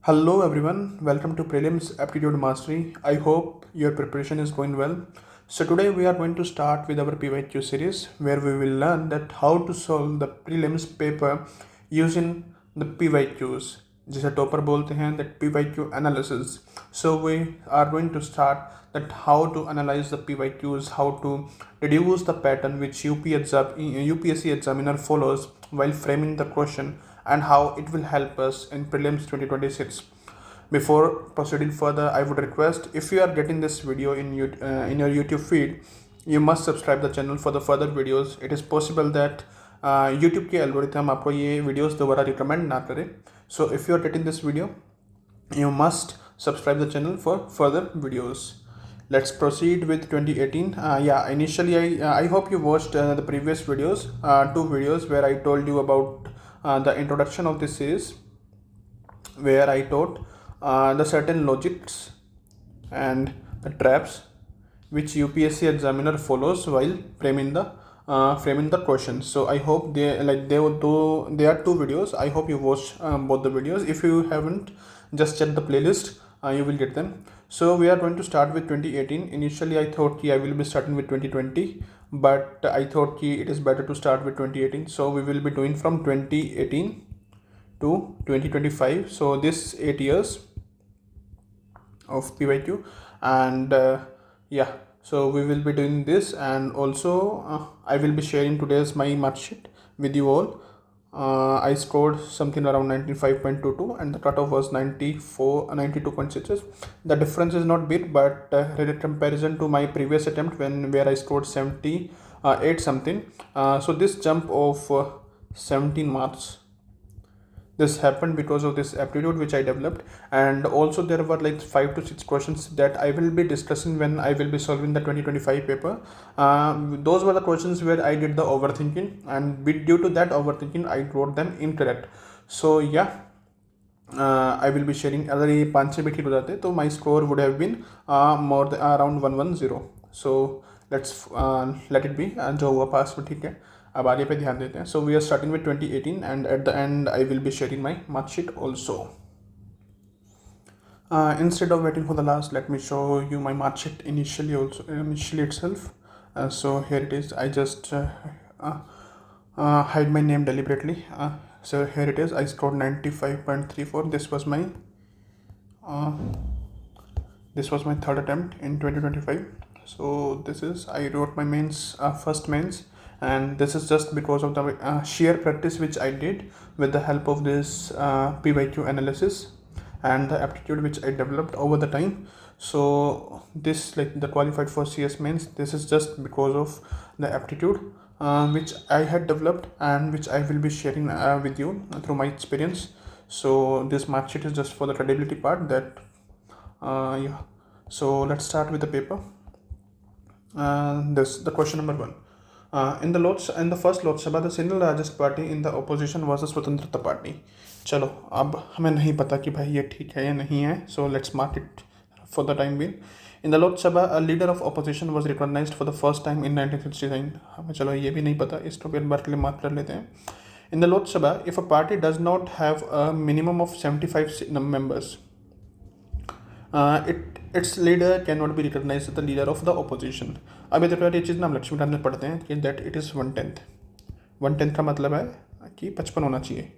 Hello everyone, welcome to Prelims Aptitude Mastery. I hope your preparation is going well. So today we are going to start with our PYQ series where we will learn that how to solve the prelims paper using the PYQs. जिसे topper बोलते हैं that PYQ analysis. So we are going to start that how to analyze the PYQs, how to deduce the pattern which UPSC examiner follows while framing the question and how it will help us in prelims 2026. Before proceeding further, I would request if you are getting this video in your YouTube feed, you must subscribe the channel for the further videos. It is possible that YouTube के algorithm आपको ये videos दोबारा recommend ना करे. So if you are getting this video, you must subscribe the channel for further videos. Let's proceed with 2018. Initially I hope you watched the previous videos, two videos where I told you about the introduction of this series, where I taught the certain logics and the traps which UPSC examiner follows while framing the questions. So I hope they are two videos. I hope you watch both the videos. If you haven't, just check the playlist. You will get them. So we are going to start with 2018. Initially I thought I will be starting with 2020, but I thought it is better to start with 2018. So we will be doing from 2018 to 2025. So this 8 years of PYQ, and so we will be doing this, and also I will be sharing today's my mark sheet with you all. I scored something around 95.22 and the cutoff was 92.66. The difference is not big, but in comparison to my previous attempt where I scored 78 something, so this jump of 17 marks, this happened because of this aptitude which I developed. And also there were like 5 to 6 questions that I will be discussing when I will be solving the 2025 paper. Those were the questions where I did the overthinking, and due to that overthinking I wrote them incorrect. So I will be sharing. अगर ये 5 भी ठीक हो जाते तो my score would have been more than around 110. So let's let it be. जो हुआ पास वो ठीक है. अब आगे पे ध्यान देते हैं. So we are starting with 2018, and at the end I will be sharing my mark sheet also. Instead of waiting for the last, let me show you my mark sheet initially itself. So here it is. I just hide my name deliberately. So here it is. I scored 95.34. This was my third attempt in 2025. So this is, I wrote my first mains, and this is just because of the sheer practice which I did with the help of this PYQ analysis and the aptitude which I developed over the time. So this, like the qualified for CS mains, this is just because of the aptitude which I had developed and which I will be sharing with you through my experience. So this mark sheet is just for the credibility part. So let's start with the paper. The question number 1. In the first Lok Sabha, the single largest party in the opposition was the Swatantrata Party. चलो अब हमें नहीं पता कि भाई ये ठीक है या नहीं है. So let's mark it for the time being. In the Lok Sabha, a leader of opposition was recognized for the first time in 1969. हमें चलो ये भी नहीं पता, इसको भी बार के लिए मार्क कर लेते हैं. In the Lok Sabha, if a party does not have a minimum of 75 members, its leader cannot be recognized as the leader of the opposition. अब इधर ये चीज़ ना हम लक्ष्मीकांत में पढ़ते हैं कि दैट इट इज़ 1/10 का मतलब है कि 55 होना चाहिए.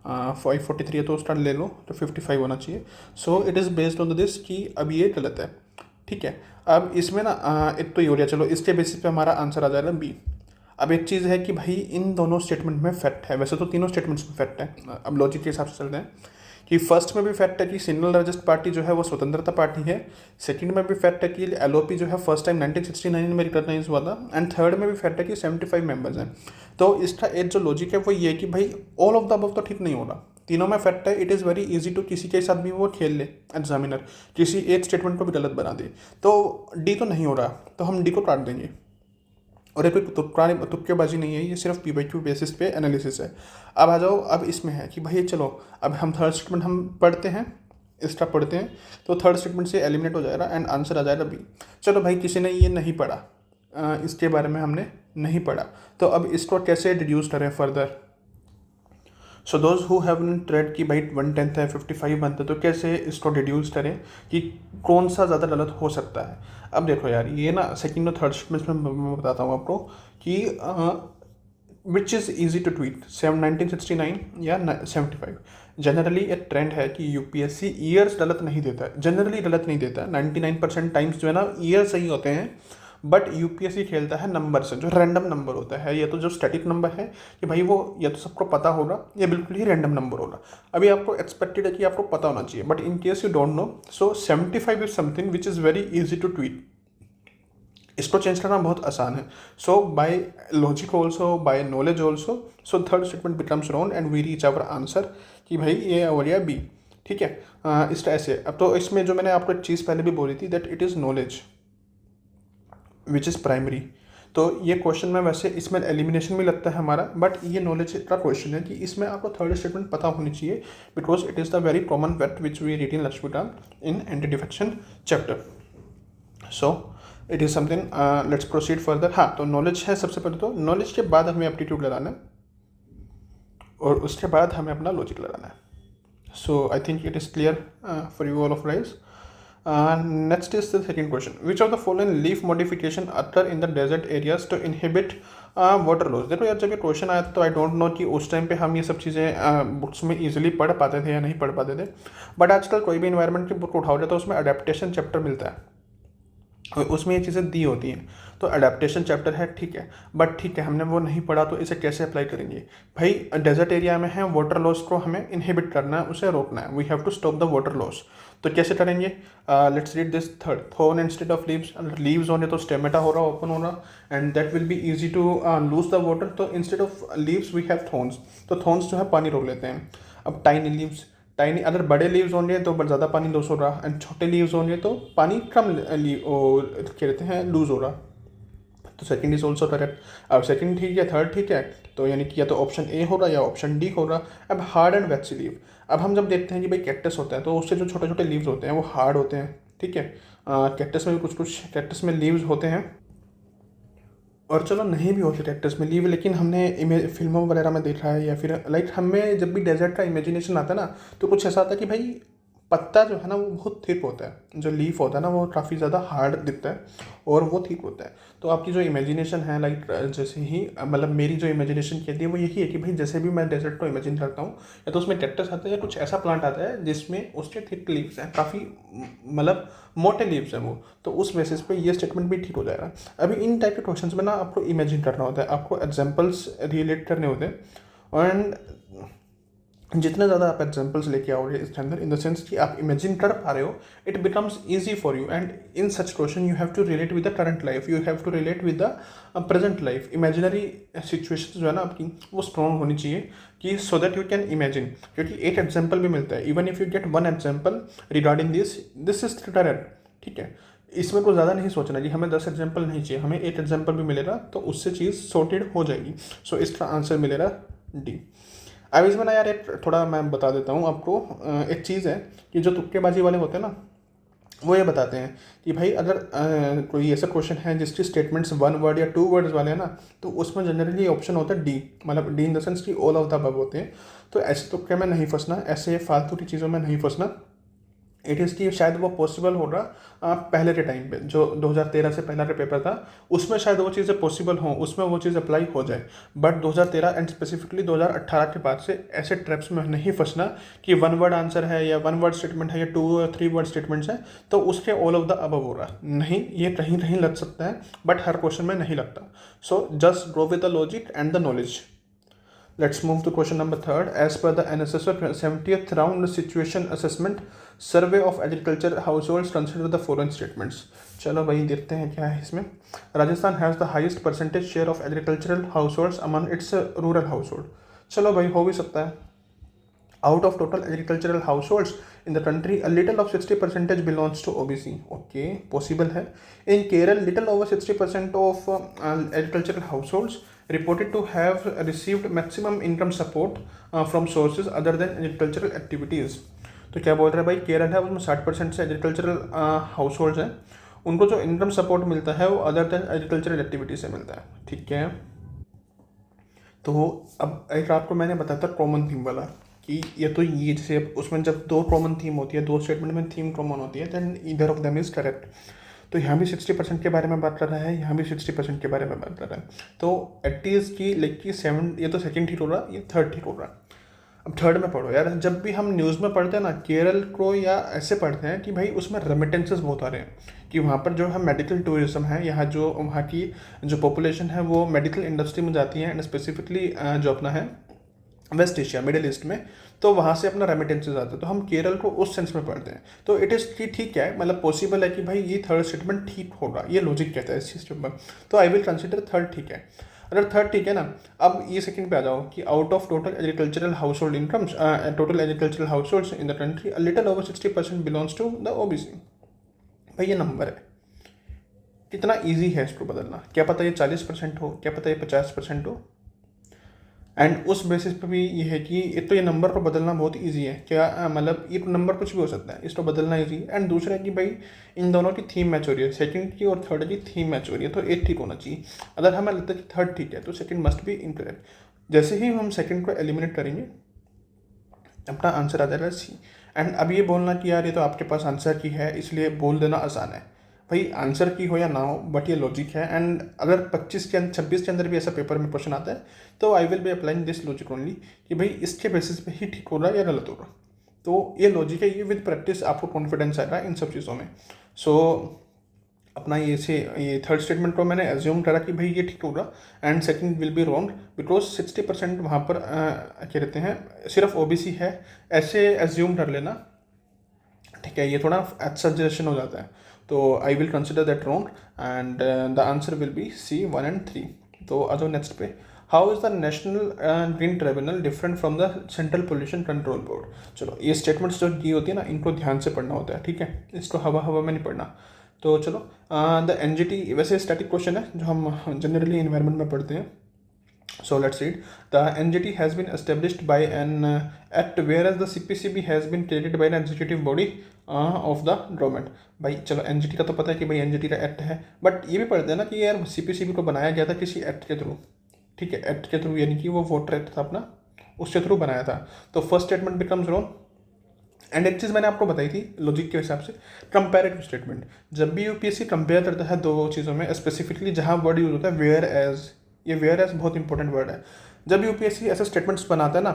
543 है तो उसका ले लो तो 55 होना चाहिए. सो it is based on this कि अब ये गलत है. ठीक है, अब इसमें ना एक तो ये हो गया. चलो इसके बेसिस पे हमारा आंसर आ जाएगा बी. अब एक चीज़ है कि भाई इन दोनों स्टेटमेंट में फैक्ट है. वैसे तो तीनों स्टेटमेंट्स में फैक्ट है. अब लॉजिक के हिसाब से चलते हैं कि फर्स्ट में भी फैक्ट है कि सिंगल लार्जेस्ट पार्टी जो है वो स्वतंत्रता पार्टी है. सेकंड में भी फैक्ट है कि एलओपी जो है फर्स्ट टाइम 1969 में रिकॉग्नाइज हुआ था. एंड थर्ड में भी फैक्ट है कि 75 मेंबर्स हैं. तो इसका एक जो लॉजिक है वो ये है कि भाई ऑल ऑफ द अबव तो ठीक नहीं हो रहा. तीनों में फैक्ट है. It is very easy to किसी के साथ भी वो खेल ले एग्जामिनर, किसी एक स्टेटमेंट को भी गलत बना दे. तो डी तो नहीं हो रहा तो हम डी को काट देंगे. और ये कोई तुक्केबाजी नहीं है, ये सिर्फ PYQ बेसिस पे एनालिसिस है. अब आ जाओ, अब इसमें है कि भाई चलो अब हम थर्ड स्टेटमेंट हम पढ़ते हैं, इसका पढ़ते हैं तो थर्ड स्टेटमेंट से एलिमिनेट हो जाएगा एंड आंसर आ जाएगा बी. चलो भाई किसी ने ये नहीं पढ़ा, इसके बारे में हमने नहीं पढ़ा, तो अब इसको कैसे डिड्यूस करें further. So those who have trade की भाई 1/10 है 55 बनता है, तो कैसे इसको डिड्यूस करें कि कौन सा ज़्यादा गलत हो सकता है। अब देखो यार, ये ना सेकंड और थर्ड स्टेटमेंट में मैं बताता हूँ आपको कि which is easy to tweet 1969 या 75। जनरली एक ट्रेंड है कि यूपीएससी ईयर्स गलत नहीं देता है, जनरली गलत नहीं देता है, 99% टाइम्स जो है ना ईयर सही होते हैं, बट यूपीएससी खेलता है नंबर से, जो रैंडम नंबर होता है, या तो जो स्टैटिक नंबर है कि भाई वो या तो सबको पता होगा या बिल्कुल ही रैंडम नंबर होगा। अभी आपको एक्सपेक्टेड है कि आपको पता होना चाहिए, but in case you don't know, so 75 is something which is very easy to tweet. इसको चेंज करना बहुत आसान है। So by logic also, by knowledge also, so third statement becomes wrong and we reach our answer कि भाई ये और या बी। ठीक है, इस तरह से। अब तो इसमें जो मैंने आपको एक चीज़ पहले भी बोली थी that it is knowledge which is primary. तो ये क्वेश्चन में वैसे इसमें एलिमिनेशन भी लगता है हमारा, बट ये नॉलेज का क्वेश्चन है कि इसमें आपको थर्ड स्टेटमेंट पता होनी चाहिए, because it is the very common fact which we read in Laxmikanth in anti defection chapter. So it is something, let's proceed further. हाँ, तो नॉलेज है सबसे पहले, तो नॉलेज के बाद हमें एप्टीट्यूड लगाना है और उसके बाद हमें अपना लॉजिक लगाना है। So I think it is clear for you all of guys. Next is the second question. Which of the following leaf modification occur in the desert areas to inhibit water loss? देखो यार, जब ये question आया तो I don't know कि उस time पे हम ये सब चीज़ें बुक्स में इजीली पढ़ पाते थे या नहीं पढ़ पाते थे, बट आजकल कोई भी इन्वायरमेंट की बुक उठाओ जाए तो उसमें अडेप्टेशन चैप्टर मिलता है और उसमें ये चीज़ें दी होती हैं। तो अडेप्टेशन चैप्टर है, ठीक है, बट ठीक है, हमने वो नहीं पढ़ा तो इसे कैसे अप्लाई करेंगे भाई। डेजर्ट एरिया में है, वाटर लॉस को हमें इनहिबिट करना है, उसे रोकना है, we have to stop the water loss. तो कैसे करेंगे? Let's read this third, thorn instead of leaves. अगर लीव्स होने तो स्टेमेटा हो रहा, ओपन हो रहा, and that will be easy to lose the water. तो instead of leaves we have thorns, तो थोर्न्स जो है पानी रोक लेते हैं। अब टाइनी लीव्स, टाइनी, अगर बड़े लीव्स होंगे तो ज़्यादा पानी लूज हो रहा, एंड छोटे लीव्स होंगे तो पानी कम क्या कहते हैं लूज हो रहा। तो सेकंड इज ऑल्सो करेक्ट। अब सेकंड ठीक है, थर्ड ठीक है, तो यानी कि या तो ऑप्शन ए हो रहा या ऑप्शन डी हो रहा। अब हार्ड एंड वैक्सी लीव, अब हम जब देखते हैं कि भाई कैक्टस होता है तो उससे जो छोटे छोटे लीव्स होते हैं वो हार्ड होते हैं, ठीक है। कैक्टस में भी कुछ कैक्टस में लीव्स होते हैं, और चलो नहीं भी होते कैक्टस में लीव, लेकिन हमने फिल्मों वगैरह में देखा है, या फिर लाइक हमें जब भी डेजर्ट का इमेजिनेशन आता है ना, तो कुछ ऐसा आता है कि भाई पत्ता जो है ना वो बहुत थिक होता है, जो लीफ होता है ना वो काफ़ी ज़्यादा हार्ड दिखता है और वो थिक होता है। तो आपकी जो इमेजिनेशन है, लाइक जैसे ही मतलब मेरी जो इमेजिनेशन कहती है वो यही है कि भाई जैसे भी मैं डेजर्ट को इमेजिन करता हूँ, या तो उसमें कैक्टस आता है या कुछ ऐसा प्लांट आता है जिसमें उसके थिक लीव्स हैं, काफ़ी मतलब मोटे लीव्स हैं वो, तो उस बेसिस पे ये स्टेटमेंट भी ठीक हो जाएगा। अभी इन टाइप के क्वेश्चन में ना आपको इमेजिन करना होता है, आपको एग्जाम्पल्स रिलेट करने होते हैं, एंड जितने ज़्यादा आप एग्जाम्पल्स लेके आओगे इसके अंदर, इन द सेंस कि आप इमेजिन कर पा रहे हो, it becomes easy for you. And in such question you have to relate with the current life, you have to relate with the present life. Imaginary situation जो है ना आपकी वो स्ट्रॉन्ग होनी चाहिए कि so that you can imagine, क्योंकि एक एग्जाम्पल भी मिलता है, even if you get one example regarding this is correct, ठीक है। इसमें कुछ ज़्यादा नहीं सोचना कि हमें 10 एग्जाम्पल नहीं चाहिए, हमें एक एग्जाम्पल भी मिलेगा तो उससे चीज़ सॉर्टेड हो जाएगी। सो इसका आंसर मिलेगा डी। अब इसमें ना यार एक थोड़ा मैं बता देता हूँ आपको, एक चीज़ है कि जो तुक्केबाजी वाले होते हैं ना, वो ये बताते हैं कि भाई अगर कोई ऐसा क्वेश्चन है जिसकी स्टेटमेंट्स 1 वर्ड या 2 वर्ड्स वाले हैं ना, तो उसमें जनरली ऑप्शन होता है डी, मतलब डी इन द सेंस कि ऑल ऑफ द अबव होते हैं। तो ऐसे तुक्के में नहीं फंसना, ऐसे फालतू की चीज़ों में नहीं फंसना। इट इज़ कि शायद वो पॉसिबल हो रहा पहले के टाइम पे, जो 2013 से पहला का पेपर था उसमें शायद वो चीज़ें पॉसिबल हों, उसमें वो चीज़ अप्लाई हो जाए, बट 2013 एंड स्पेसिफिकली 2018 के बाद से ऐसे ट्रैप्स में नहीं फंसना कि 1 वर्ड आंसर है या 1 वर्ड स्टेटमेंट है या 2 या 3 वर्ड स्टेटमेंट्स हैं तो उसके ऑल ऑफ द अबव हो रहा। नहीं, ये कहीं कहीं लग सकता है बट हर क्वेश्चन में नहीं लगता। So just go with the logic and the knowledge. Let's move to question number 3rd. As per the NSSO 70th round situation assessment survey of agriculture households, consider the following statements. चलो भाई देखते हैं क्या है इसमें। Rajasthan has the highest percentage share of agricultural households among it's rural household. चलो भाई हो भी सकता है। Out of total agricultural households in the country, a little of 60% belongs to OBC. Okay, possible है। In Kerala, little over 60% of agricultural households reported to have received maximum income support from sources other than agricultural activities. तो क्या बोल रहा है भाई, केरल है उसमें 60% से एग्रीकल्चरल हाउसहोल्ड्स हैं, उनको जो इनकम सपोर्ट मिलता है वो अदर देन एग्रीकल्चरल एक्टिविटी से मिलता है, ठीक है। तो अब एक आपको मैंने बताया था कॉमन थीम वाला कि ये जैसे उसमें जब दो कॉमन थीम होती है, दो स्टेटमेंट में थीम कॉमन होती है, then either of them is correct. तो यहाँ भी 60% के बारे में बात कर रहा है, यहाँ भी 60% के बारे में बात कर रहा है। तो एटलीस्ट की लाइक कि 7, ये तो सेकंड ठीक हो रहा, ये थर्ड ठीक हो रहा। अब थर्ड में पढ़ो यार, जब भी हम न्यूज़ में पढ़ते हैं ना केरल को, या ऐसे पढ़ते हैं कि भाई उसमें रेमिटेंसेस बहुत आ रहे हैं, कि वहाँ पर जो है मेडिकल टूरिज्म है, यहाँ जो वहाँ की जो पॉपुलेशन है वो मेडिकल इंडस्ट्री में जाती है, एंड स्पेसिफिकली जो अपना है वेस्ट एशिया, मिडिल ईस्ट में, तो वहाँ से अपना रेमिटेंसेज आते हैं। तो हम केरल को उस सेंस में पढ़ते हैं। तो इट इज़ कि ठीक है, मतलब पॉसिबल है कि भाई ये थर्ड स्टेटमेंट ठीक होगा, ये लॉजिक कहता है इस चीज़ में। तो आई विल कंसिडर थर्ड ठीक है। अगर थर्ड ठीक है ना, अब ये सेकंड पे आ जाओ कि out of total agricultural household incomes, total agricultural household in the country a little over 60% belongs to the OBC. भाई ये नंबर है, कितना ईजी है इसको बदलना। क्या पता ये 40% हो, क्या पता ये 50% हो, एंड उस बेसिस पे भी ये है कि एक तो ये नंबर को बदलना बहुत इजी है। क्या मतलब ये नंबर कुछ भी हो सकता है, इसको बदलना इजी है। एंड दूसरा है कि भाई इन दोनों की थीम मैच हो रही है, सेकंड की और थर्ड की थीम मैच हो रही है, तो एक ठीक होना चाहिए। अगर हमें लगता है कि थर्ड ठीक है तो सेकंड मस्ट बी इनकरेक्ट। जैसे ही हम सेकंड को एलिमिनेट करेंगे अपना आंसर आ जाएगा सी। एंड अब ये बोलना कि यार ये तो आपके पास आंसर की है इसलिए बोल देना आसान है, भाई आंसर की हो या ना हो, बट ये लॉजिक है। एंड अगर 26 के अंदर भी ऐसा पेपर में क्वेश्चन आता है तो I will be applying this logic only, कि भाई इसके बेसिस पे ही ठीक हो रहा है या गलत हो रहा। तो ये लॉजिक है, ये विद प्रैक्टिस आपको कॉन्फिडेंस आएगा इन सब चीज़ों में। सो अपना ये थर्ड स्टेटमेंट को मैंने एज्यूम करा कि भाई ये ठीक होगा, and second will be wrong because 60% वहाँ पर क्या कहते हैं सिर्फ ओबीसी है, ऐसे एज्यूम कर लेना। ठीक है, ये थोड़ा सजेशन हो जाता है। तो I will consider that wrong, and the answer will be C 1 and 3। तो आ जाओ नेक्स्ट पे। How is the national green tribunal different from the central pollution control board. चलो ये स्टेटमेंट्स जो दी होती है ना, इनको ध्यान से पढ़ना होता है, ठीक है, इसको हवा हवा में नहीं पढ़ना। तो चलो द एनजीटी वैसे स्टैटिक क्वेश्चन है जो हम जनरली इन्वायरमेंट में पढ़ते हैं। So let's read. The NGT has been established by an act, whereas the CPCB has been created by an executive body of the government. भाई चलो NGT का तो पता है कि भाई NGT का एक्ट है, बट ये भी पढ़ते हैं ना कि यार CPCB को बनाया गया था किसी एक्ट के थ्रू। ठीक है, एक्ट के थ्रू, यानी कि वो वोटर एक्ट था अपना, उसके थ्रू बनाया था। तो first statement becomes wrong. And एक चीज़ मैंने आपको बताई थी लॉजिक के हिसाब से, कंपेरेटिव स्टेटमेंट। जब भी यूपीएससी कंपेयर करता है दो चीज़ों में, स्पेसिफिकली जहाँ वर्ड यूज होता है वेयर एज, ये वेयर एज बहुत इंपॉर्टेंट वर्ड है। जब यूपीएससी ऐसे स्टेटमेंट्स बनाता है ना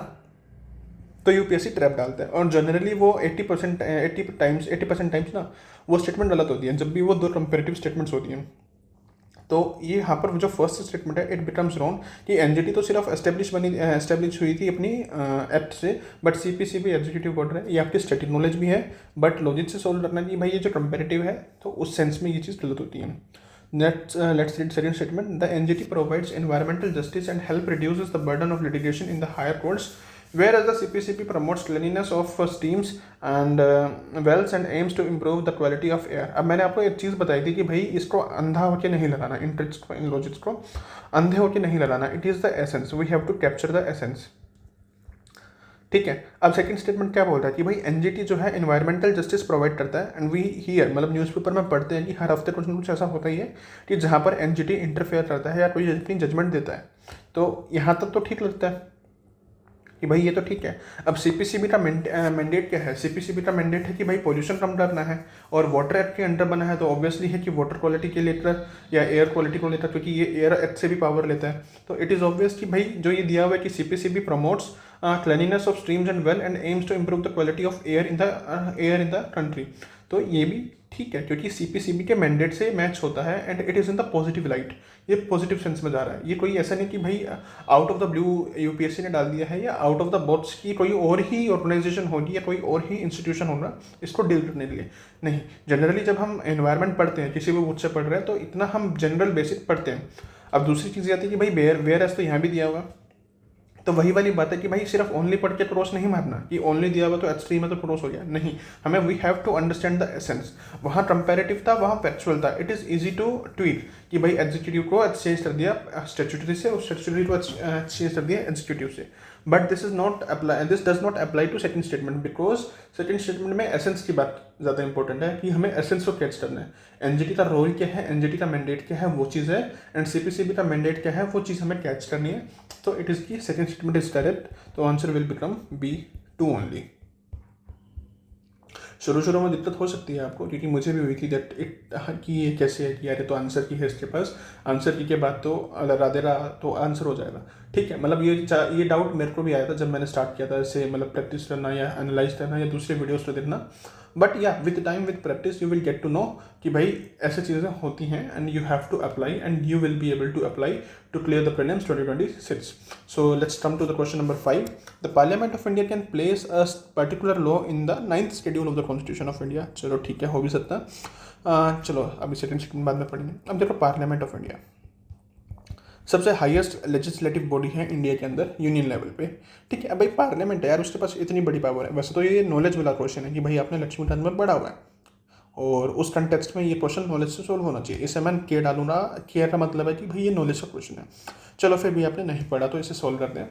तो यूपीएससी ट्रैप डालता है, और जनरली वो 80% टाइम्स ना वो स्टेटमेंट गलत होती है जब भी वो दो कंपेरेटिव स्टेटमेंट्स होती हैं। तो ये यहाँ पर जो फर्स्ट स्टेटमेंट है इट बिकम्स रॉन्ग कि एनजीटी तो सिर्फ एस्टेब्लिश हुई थी अपनी एक्ट से, बट सीपीसीबी एग्जीक्यूटिव बॉडी है। ये आपकी स्टैटिक नॉलेज भी है, बट लॉजिक से सोल्व करना कि भाई ये जो कंपेरेटिव है तो उस सेंस में ये चीज़ गलत होती है। Let's read second statement. The NGT provides environmental justice and help reduces the burden of litigation in the higher courts, whereas the CPCB promotes cleanliness of streams and wells and aims to improve the quality of air. अब मैंने आपको एक चीज़ बताई थी कि भाई इसको अंधा होकर नहीं लगाना, इन ट्रिक्स को, इन लॉजिक्स को अंधे होकर नहीं लगाना। It is the essence, we have to capture the essence. ठीक है, अब सेकंड स्टेटमेंट क्या बोल रहा है कि भाई एनजीटी जो है एनवायरमेंटल जस्टिस प्रोवाइड करता है, एंड वी हियर मतलब न्यूज़पेपर में पढ़ते हैं कि हर हफ्ते कुछ ना कुछ ऐसा होता ही है कि जहाँ पर एनजीटी इंटरफेयर करता है या कोई अपनी जजमेंट देता है। तो यहाँ तक तो ठीक लगता है कि भाई ये तो ठीक है। अब सीपीसीबी का मैंडेट क्या है? सीपीसीबी का मैंडेट है कि भाई पोल्यूशन कम करना है, और वाटर एक्ट के अंडर बना है तो ऑब्वियसली है कि वाटर क्वालिटी के लेकर या एयर क्वालिटी को लेकर, क्योंकि ये एयर एक्ट से भी पावर लेता है। तो इट इज़ ऑब्वियस कि भाई जो ये दिया हुआ है कि CPCB promotes cleanliness of streams and well and aims to improve the quality of air in the country. तो ये भी ठीक है क्योंकि सीपीसीबी के मैंडेट से मैच होता है, and it is in the positive light, ये पॉजिटिव सेंस में जा रहा है। ये कोई ऐसा नहीं कि भाई out of the blue UPSC ने डाल दिया है, या आउट ऑफ द बॉक्स की कोई और ही ऑर्गेनाइजेशन होगी या कोई और ही इंस्टीट्यूशन होगा इसको डील करने के लिए। नहीं, जनरली जब हम एनवायरनमेंट पढ़ते हैं, किसी भी बुक से पढ़ रहे हैं, तो इतना हम जनरल बेसिक पढ़ते हैं। अब दूसरी चीज़ आती है कि भाई वेयर एज तो यहाँ भी दिया होगा, तो वही वाली बात है कि भाई सिर्फ ओनली पढ़ के क्रॉस नहीं मारना कि ओनली दिया हुआ तो H3 में तो क्रॉस हो गया, नहीं, हमें we have to understand the essence. वहाँ कंपैरेटिव था, वहाँ फैक्चुअल था। It is easy to tweet कि भाई एग्जीक्यूटिव को एक्सचेंज कर दिया स्टैट्यूटरी से, और स्टैट्यूटरी को एक्सचेंज कर दिया एग्जीक्यूटिव से। But this does not apply to second statement, because second statement में एसेंस की बात ज़्यादा इंपॉर्टेंट है कि हमें एसेंस को कैच करना है। एनजीटी का रोल क्या है, एनजीटी का मैंडेट क्या है, वो चीज़ है, एंड सीपीसीबी का मैंडेट क्या है, वो चीज़ हमें कैच करनी है। तो इट इज़ की सेकंड स्टेटमेंट इज करेक्ट, तो answer will become B2 only. शुरू में दिक्कत हो सकती है आपको, क्योंकि मुझे भी हुई थी दैट इट कि ये कैसे है कि यार तो आंसर की है इसके पास, आंसर की के बाद तो अगर राधे रहा तो आंसर हो जाएगा। ठीक है, मतलब ये डाउट मेरे को भी आया था जब मैंने स्टार्ट किया था ऐसे, मतलब प्रैक्टिस करना या एनालाइज करना या दूसरे वीडियोस को देखना। बट या with time with practice you will get to know कि भाई ऐसी चीज़ें होती हैं, and you have to apply and you will be able to apply to clear the prelims 2026. So let's come to the question number 5. The parliament of India can place a particular law in the 9th schedule of the constitution of India. चलो ठीक है, हो भी सकता है। चलो अभी second schedule बाद में पढ़ेंगे। अब देखो, पार्लियामेंट ऑफ इंडिया सबसे हाईएस्ट लेजिस्लेटिव बॉडी है इंडिया के अंदर यूनियन लेवल पे। ठीक है, अब भाई पार्लियामेंट है यार, उसके पास इतनी बड़ी पावर है। वैसे तो ये नॉलेज वाला क्वेश्चन है कि भाई आपने लक्ष्मी पर पढ़ा हुआ है, और उस कंटेक्स्ट में ये क्वेश्चन नॉलेज से सोल्व होना चाहिए। इसे मैं के डालूंगा, के का मतलब है कि भाई ये नॉलेज का क्वेश्चन है। चलो फिर भी आपने नहीं पढ़ा तो इसे सोल्व करते हैं।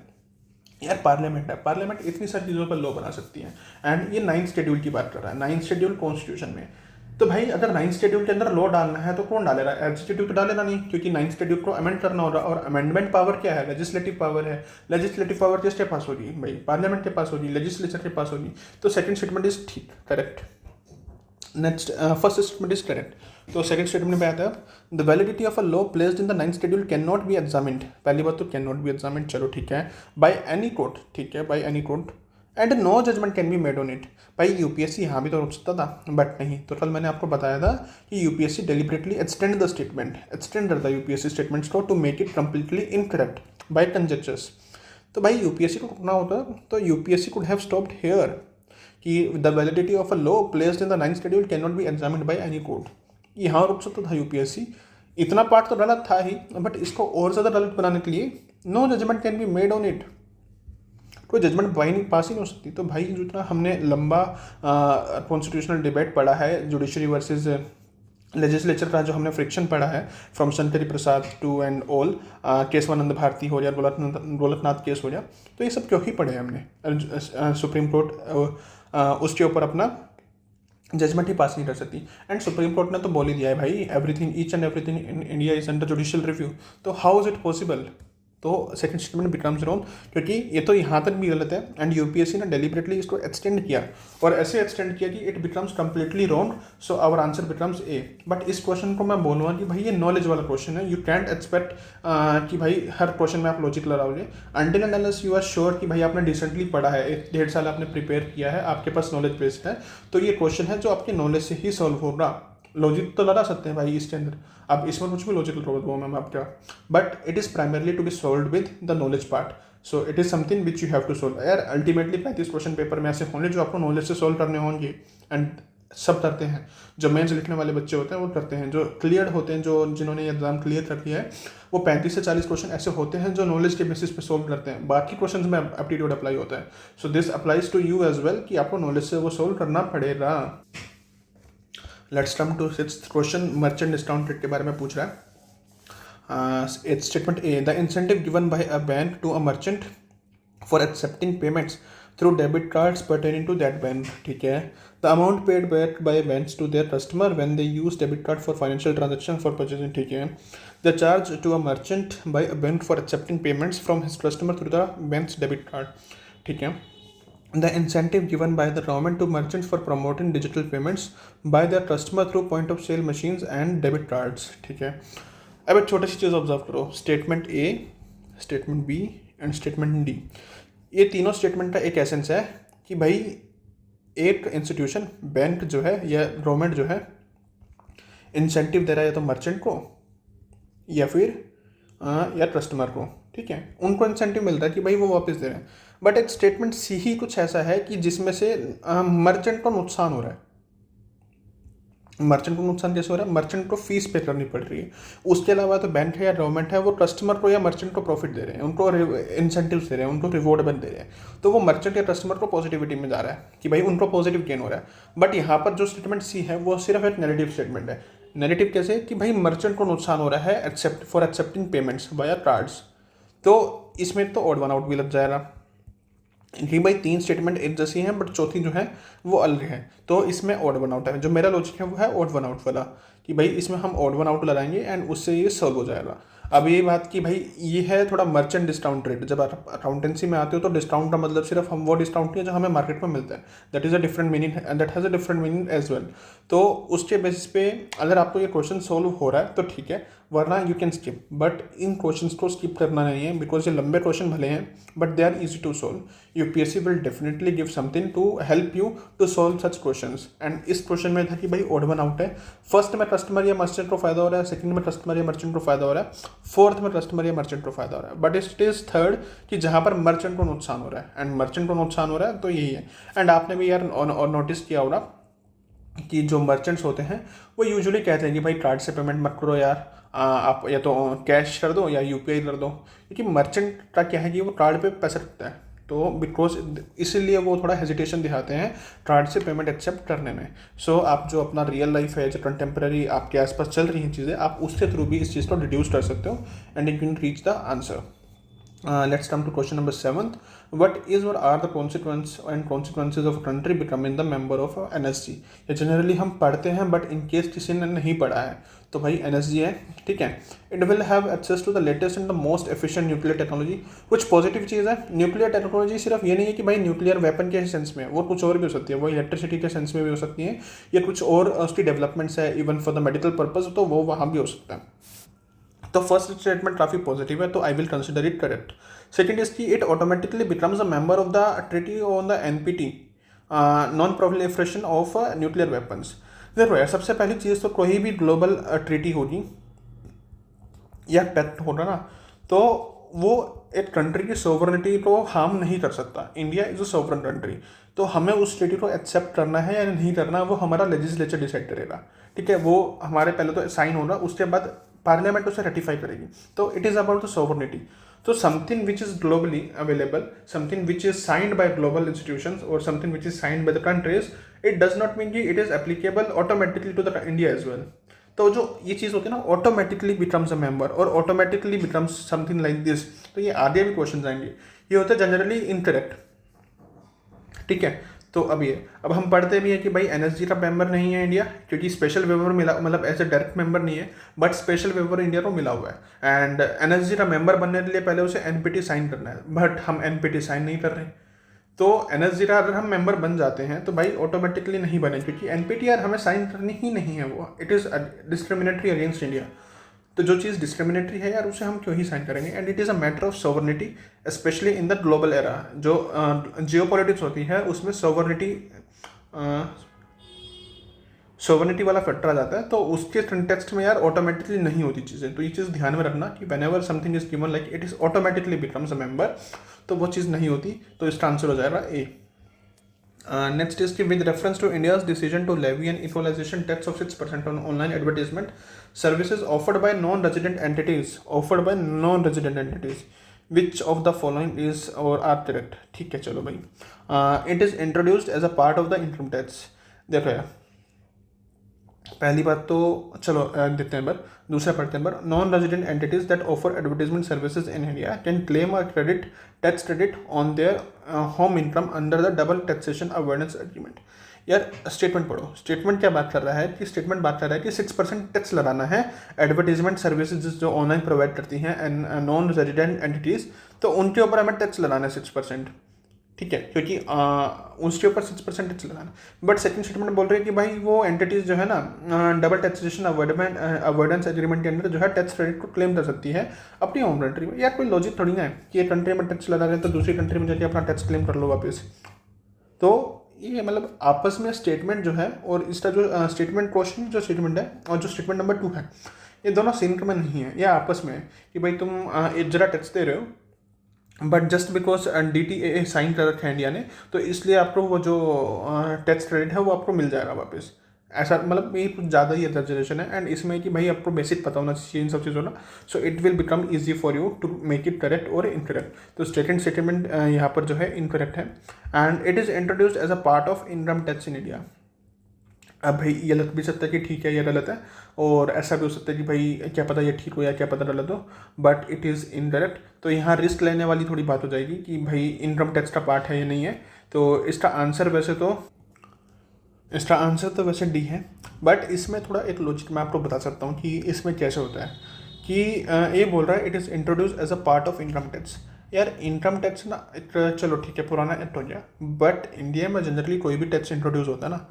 यार पार्लियामेंट है, पार्लियामेंट इतनी सारी चीज़ों पर लॉ बना सकती है, एंड ये 9th शेड्यूल की बात कर रहा है, 9th शेड्यूल कॉन्स्टिट्यूशन में। तो भाई अगर 9th शेड्यूल के अंदर लॉ डालना है तो कौन डालेगा? एग्जीक्यूटिव तो डालेगा नहीं, क्योंकि 9th शेड्यूल को अमेंड करना होगा, और अमेंडमेंट पावर क्या है? लेजिस्लेटिव पावर है। लेजिस्लेटिव पावर किसके पास होगी? भाई पार्लियामेंट के पास होगी, लेजिस्लेचर के पास होगी। तो सेकंड स्टेटमेंट इज ठीक, correct. Next first statement is correct. तो सेकंड स्टेटमेंट में आता है the validity of a law placed in the 9th schedule can not be examined. पहली बात तो कैन नॉट बी एग्जामिन्ड, चलो ठीक है, बाय एनी कोर्ट। ठीक है, by any court, and no judgment can be made on it. भाई UPSC यहाँ भी तो रुक सकता था, बट नहीं। तो कल मैंने आपको बताया था कि UPSC deliberately extend the statement, extend करता है यूपीएससी स्टेटमेंट्स को to make it completely incorrect by conjectures. तो भाई यूपीएससी को रुकना होता तो UPSC could have stopped here कि the validity of a law placed in the 9th schedule can not be examined by any court. यहाँ रुक सकता था यूपीएससी, इतना पार्ट तो गलत था ही, बट इसको और ज़्यादा गलत बनाने के लिए no judgment can be made on it, कोई जजमेंट पास ही नहीं हो सकती। तो भाई जितना हमने लंबा कॉन्स्टिट्यूशनल डिबेट पढ़ा है, जुडिशरी वर्सेस लेजिस्लेचर का जो हमने फ्रिक्शन पढ़ा है, from Shankari Prasad to and all, Kesavananda Bharati हो या गोलकनाथ केस हो या, तो ये सब क्यों ही पढ़े हमने। सुप्रीम कोर्ट उसके ऊपर अपना जजमेंट ही पास नहीं कर सकती, एंड सुप्रीम कोर्ट ने तो बोल ही दिया है भाई everything, each and everything in India is under judicial review. तो हाउ इज इट पॉसिबल? तो सेकंड स्टेटमेंट बिकम्स रॉन्ग, क्योंकि ये तो यहाँ तक भी गलत है, एंड यूपीएससी ने डेलिबरेटली इसको एक्सटेंड किया, और ऐसे एक्सटेंड किया कि it becomes completely wrong. So our answer becomes A. But इस क्वेश्चन को मैं बोलूँगा कि भाई ये नॉलेज वाला क्वेश्चन है, यू कैंट एक्सपेक्ट कि भाई हर क्वेश्चन में आप लॉजिक लगाओगे, until and unless you are sure कि भाई आपने डिसेंटली पढ़ा है, 1.5 साल आपने प्रिपेयर किया है, आपके पास नॉलेज बेस्ड है, तो ये क्वेश्चन है जो आपके नॉलेज से ही सॉल्व होगा। लॉजिक तो लगा सकते हैं भाई इसके अंदर, अब इसमें कुछ भी लॉजिकल प्रॉब्लम है आपका, but it is primarily to be solve with the knowledge part. So it is something which you have to solve. यार अल्टीमेटली 35 क्वेश्चन पेपर में ऐसे होंगे जो आपको नॉलेज से सॉल्व करने होंगे, एंड सब करते हैं। जो मेंस लिखने वाले बच्चे होते हैं वो करते हैं, जो क्लियर होते हैं, जो जिन्होंने एग्जाम क्लियर कर दिया है, वो 35 से 40 क्वेश्चन ऐसे होते हैं जो नॉलेज के बेसिस पे सॉल्व करते हैं। बाकी क्वेश्चन में एप्टीट्यूड अप्लाई होता है। So this applies to you as well कि आपको नॉलेज से वो सॉल्व करना पड़ेगा। Let's come to 6th question, merchant discount rate के बारे में पूछ रहा है। It's statement A, the incentive given by a bank to a merchant for accepting payments through debit cards pertaining to that bank. ठीक है, the amount paid back by banks to their customer when they use debit card for financial transaction for purchasing. ठीक है, the charge to a merchant by a bank for accepting payments from his customer through the banks debit card. ठीक है, the incentive given by the government to merchants for promoting digital payments by their customer through point of sale machines and debit cards। ठीक है, अब एक छोटी सी चीज़ observe करो, statement A, statement B and statement D, ये तीनों स्टेटमेंट का एक एसेंस है कि भाई एक इंस्टीट्यूशन, बैंक जो है या गवर्नमेंट जो है, इंसेंटिव दे रहा है या तो मर्चेंट को या फिर या कस्टमर को। ठीक है, उनको इंसेंटिव मिलता है कि भाई वो वापस दे रहे हैं, बट एक स्टेटमेंट सी ही कुछ ऐसा है कि जिसमें से मर्चेंट को नुकसान हो रहा है। मर्चेंट को नुकसान कैसे हो रहा है? मर्चेंट को फीस पे करनी पड़ रही है। उसके अलावा तो बैंक है या गवर्नमेंट है, वो कस्टमर को या मर्चेंट को प्रॉफिट दे रहे हैं, उनको इंसेंटिव्स दे रहे हैं, उनको रिवॉर्ड दे रहे हैं, तो वो मर्चेंट या कस्टमर को पॉजिटिविटी में जा रहा है कि भाई उनको पॉजिटिव गेन हो रहा है। बट यहाँ पर जो स्टेटमेंट सी है वो सिर्फ एक नेगेटिव स्टेटमेंट है। नेगेटिव कैसे? कि भाई मर्चेंट को नुकसान हो रहा है for accepting payments via cards. तो इसमें तो ऑड वन आउट भी लग जाएगा। कि भाई 3 स्टेटमेंट एक जैसी हैं बट चौथी जो है वो अलग है, तो इसमें ऑड वन आउट है। जो मेरा लॉजिक है वो है ऑड वन आउट वाला, कि भाई इसमें हम ऑड वन आउट लगाएंगे एंड उससे ये सॉल्व हो जाएगा। अब ये बात कि भाई ये है थोड़ा मर्चेंट डिस्काउंट रेट, जब आप अकाउंटेंसी में आते हो तो डिस्काउंट का मतलब सिर्फ हम वो डिस्काउंट नहीं है जो हमें मार्केट में मिलता है, that is a different meaning and that has a different meaning as well. तो उसके बेसिस पे अगर आपको ये क्वेश्चन सोल्व हो रहा है तो ठीक है, वरना यू कैन स्किप। बट इन क्वेश्चंस को स्किप करना नहीं है, बिकॉज ये लंबे क्वेश्चन भले हैं but they are easy to solve. UPSC will definitely give something to help you to solve such questions. And इस क्वेश्चन में था कि भाई ऑड वन आउट है, फर्स्ट में कस्टमर या मर्चेंट को फायदा हो रहा है, सेकंड में कस्टमर या मर्चेंट को फायदा हो रहा है, फोर्थ में कस्टमर या मर्चेंट को फायदा हो रहा है, बट इट इज थर्ड कि जहां पर मर्चेंट को नुकसान हो रहा है एंड मर्चेंट को नुकसान हो रहा है तो यही है। एंड आपने भी यार नोटिस किया होगा कि जो मर्चेंट्स होते हैं वो यूजुअली कहते हैं कि भाई कार्ड से पेमेंट मत करो यार, आप या तो कैश कर दो या यूपीआई कर दो, क्योंकि मर्चेंट का क्या है कि वो कार्ड पे पैसा रखता है, तो बिकॉज इसीलिए वो थोड़ा हेजिटेशन दिखाते हैं कार्ड से पेमेंट एक्सेप्ट करने में। सो आप जो अपना रियल लाइफ है, जो कंटेम्प्रेरी आपके आसपास चल रही हैं चीज़ें, आप उसके थ्रू भी इस चीज़ को रिड्यूस कर सकते हो and you can reach the answer. Let's come to question number 7th. What is or are the consequences of a country becoming the member of NSG? ये जनरली हम पढ़ते हैं बट इन केस किसी ने नहीं पढ़ा है तो भाई NSG है, ठीक है। It will have access to the latest and the most efficient nuclear technology. कुछ पॉजिटिव चीज़ है, न्यूक्लियर टेक्नोलॉजी सिर्फ ये नहीं है कि भाई न्यूक्लियर वेपन के सेंस में, वो कुछ और भी हो सकती है, वो इलेक्ट्रिसिटी के सेंस में भी हो सकती है, या कुछ और उसकी डेवलपमेंट्स है even for the medical purpose, तो वो वहाँ भी हो सकता है। तो फर्स्ट स्टेटमेंट काफ़ी पॉजिटिव है, तो I will consider it correct. Second is कि it automatically becomes a member of the treaty on the NPT, non proliferation of nuclear weapons. देखो यार, सबसे पहली चीज़ तो कोई भी ग्लोबल ट्रीटी होगी या पैक्ट होगा ना, तो वो एक कंट्री की सोवरेनिटी को हार्म नहीं कर सकता। India is a sovereign country, तो हमें उस ट्रीटी को एक्सेप्ट करना है या नहीं करना, वो हमारा लेजिस्लेचर डिसाइड करेगा, ठीक है। वो हमारे पहले तो साइन होगा, उसके बाद पार्लियामेंट उसे रेटिफाई करेगी, तो it is about the sovereignty. तो something which is globally available, something which is signed by global institutions और something which is signed by the countries, it does not mean कि it is applicable automatically to the India as well. तो जो ये चीज़ होती है ना, automatically becomes a member और automatically becomes something like this, तो ये आगे भी क्वेश्चन आएंगे, ये होता है जनरली इनकरेक्ट, ठीक है। तो अब हम पढ़ते भी हैं कि भाई एनएसजी का मेंबर नहीं है इंडिया, क्योंकि स्पेशल वेवर मिला, मतलब ऐसे डायरेक्ट मेंबर नहीं है, बट स्पेशल वेवर इंडिया को मिला हुआ है। एंड एनएसजी का मेंबर बनने के लिए पहले उसे एनपीटी साइन करना है, बट हम एनपीटी साइन नहीं कर रहे। तो एनएसजी का अगर हम मेंबर बन जाते हैं तो भाई ऑटोमेटिकली नहीं बने, क्योंकि एनपीटीआर हमें साइन करनी ही नहीं है, वो it is discriminatory against India. तो जो चीज़ डिस्क्रिमिनेटरी है यार, उसे हम क्यों ही साइन करेंगे। And it is a matter of sovereignty, specially in the global era. जो जियोपॉलिटिक्स होती है उसमें सोवरनिटी वाला फैक्टर आ जाता है, तो उसके कंटेक्स्ट में यार ऑटोमेटिकली नहीं होती चीज़ें। तो ये चीज़ ध्यान में रखना कि whenever something is given like it is automatically becomes a member, तो वो चीज़ नहीं होती, तो इसका आंसर हो जाएगा ए। नेक्स्ट इज कि with reference to India's decision to levy an equalisation tax of 6% on online advertisement services offered by non resident entities, which of the following is और आर करेक्ट, ठीक है। चलो भाई, it is introduced as a part of the income tax. देखो यार, पहली बात तो चलो देखते हैं, पर दूसरा पढ़ते हैं। पर non resident entities that offer advertisement services in India can claim a tax credit on their home income under the double taxation awareness agreement. यार स्टेटमेंट पढ़ो, स्टेटमेंट क्या बात कर रहा है कि स्टेटमेंट बात कर रहा है कि 6% टैक्स लगाना है एडवर्टीजमेंट सर्विसेज जो ऑनलाइन प्रोवाइड करती हैं नॉन रेजिडेंट एंटिटीज़, तो उनके ऊपर हमें टैक्स लगाना है 6%, ठीक है, क्योंकि उसके ऊपर 6% टैक्स लगाना। बट सेकंड स्टेटमेंट बोल रहे हैं कि भाई वो एंटिटीज जो है ना डबल टैक्सेशन अवॉइडेंस एग्रीमेंट के अंदर जो है टैक्स क्रेडिट को क्लेम कर सकती है अपनी होम कंट्री में। यार कोई लॉजिक थोड़ी ना है कि एक कंट्री में टैक्स लगा रहे हैं तो दूसरी कंट्री में जाके अपना टैक्स क्लेम कर लो वापस। तो ये मतलब आपस में स्टेटमेंट जो है और इसका जो स्टेटमेंट क्वेश्चन जो स्टेटमेंट है और जो स्टेटमेंट नंबर 2 है, ये दोनों सिंक में नहीं है, ये आपस में है कि भाई तुम एक जरा टैक्स दे रहे हो, but just because DTA sign कर रखा है इंडिया ने, तो इसलिए आपको वो जो टैक्स क्रेडिट है वो आपको मिल जाएगा वापस। ऐसा मतलब ये कुछ ज़्यादा ही एग्जैजरेशन है, एंड इसमें कि भाई आपको बेसिक पता होना चाहिए इन सब चीज़ों ना, so it will become easy for you to make it correct और इनकरेक्ट। तो सेकंड स्टेटमेंट यहाँ पर जो है इनकरेक्ट है। And it is introduced as a part of income tax in India. अब भाई ये लग भी सकता है कि ठीक है ये गलत है, और ऐसा भी हो सकता है कि भाई क्या पता ये ठीक हो या क्या पता गलत हो, बट इट इज़ इनडायरेक्ट। तो यहाँ रिस्क लेने वाली थोड़ी बात हो जाएगी कि भाई इनकम टैक्स का पार्ट है या नहीं है। तो इसका आंसर तो वैसे डी है, बट इसमें थोड़ा एक लॉजिक मैं आपको बता सकता हूँ कि इसमें कैसे होता है कि ये बोल रहा है it is introduce as a part of income tax. यार इनकम टैक्स ना एक, चलो ठीक है पुराना एक्ट हो गया, बट इंडिया में जनरली कोई भी टैक्स इंट्रोड्यूस होता है ना,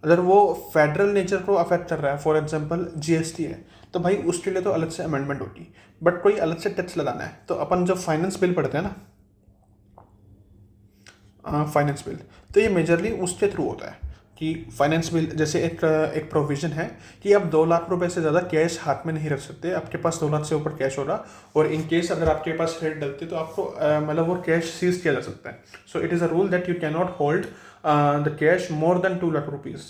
अगर वो फेडरल नेचर को अफेक्ट कर रहा है, फॉर एग्जांपल जीएसटी है, तो भाई उसके लिए तो अलग से अमेंडमेंट होगी। बट कोई अलग से टैक्स लगाना है तो अपन जब फाइनेंस बिल पढ़ते हैं ना, फाइनेंस बिल, तो ये मेजरली उसके थ्रू होता है कि फाइनेंस बिल जैसे एक प्रोविज़न है कि आप 2 लाख रुपए से ज़्यादा कैश हाथ में नहीं रख सकते, आपके पास 2 लाख से ऊपर कैश होगा, और इन केस अगर आपके पास रेट डलती तो आपको मतलब वो कैश सीज किया जा सकता है। सो it is a rule that you can not hold the cash more than 2 lakh rupees.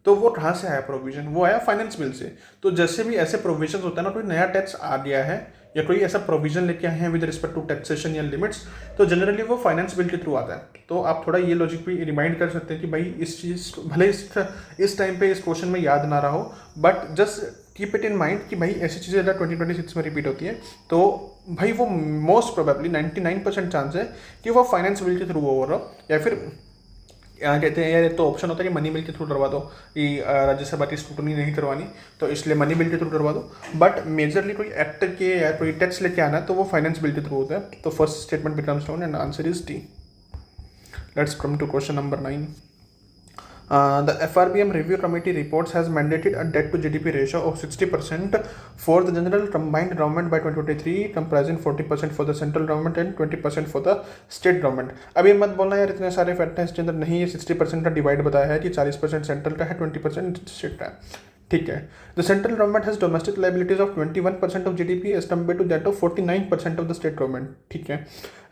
तो वो कहाँ से आया प्रोविजन? वो आया फाइनेंस बिल से। तो जैसे भी ऐसे प्रोविजन होता है ना, कोई नया टैक्स आ गया है या कोई ऐसा प्रोविजन लेके आए हैं विद रिस्पेक्ट टू टैक्सेशन या लिमिट्स, तो जनरली वो फाइनेंस बिल के थ्रू आता है। तो आप थोड़ा ये लॉजिक भी रिमाइंड कर सकते हैं कि भाई इस चीज़ भले इस टाइम पे इस क्वेश्चन में याद ना रहा हो, but just keep it in mind कि भाई ऐसी चीज़ें अगर 2026 में रिपीट होती है तो भाई वो मोस्ट प्रोबेबली 99% चांस है कि वो फाइनेंस बिल के थ्रू हो रहा हो, या फिर यहाँ कहते हैं यार तो ऑप्शन होता है कि मनी बिल के थ्रू करवा दो, कि राज्यसभा की स्क्रूटनी नहीं करवानी तो इसलिए मनी बिल के थ्रू करवा दो। बट मेजरली कोई एक्ट के या कोई टैक्स लेके आना है तो वो फाइनेंस बिल के थ्रू होता है। तो first statement becomes down and answer is D. Let's come to question number 9. The FRBM review committee reports has mandated a debt to GDP ratio of 60% for the general combined government by 2023, comprising 40% for the central government and 20% for the state government. अभी मत बोलना यार इतने सारे fact हैं इसके अंदर, नहीं ये 60% का डिवाइड बताया है कि 40% सेंट्रल का है, 20% स्टेट का है। ठीक है। The central government has domestic liabilities of 21% of GDP as compare to that of 49% of the state government. ठीक है।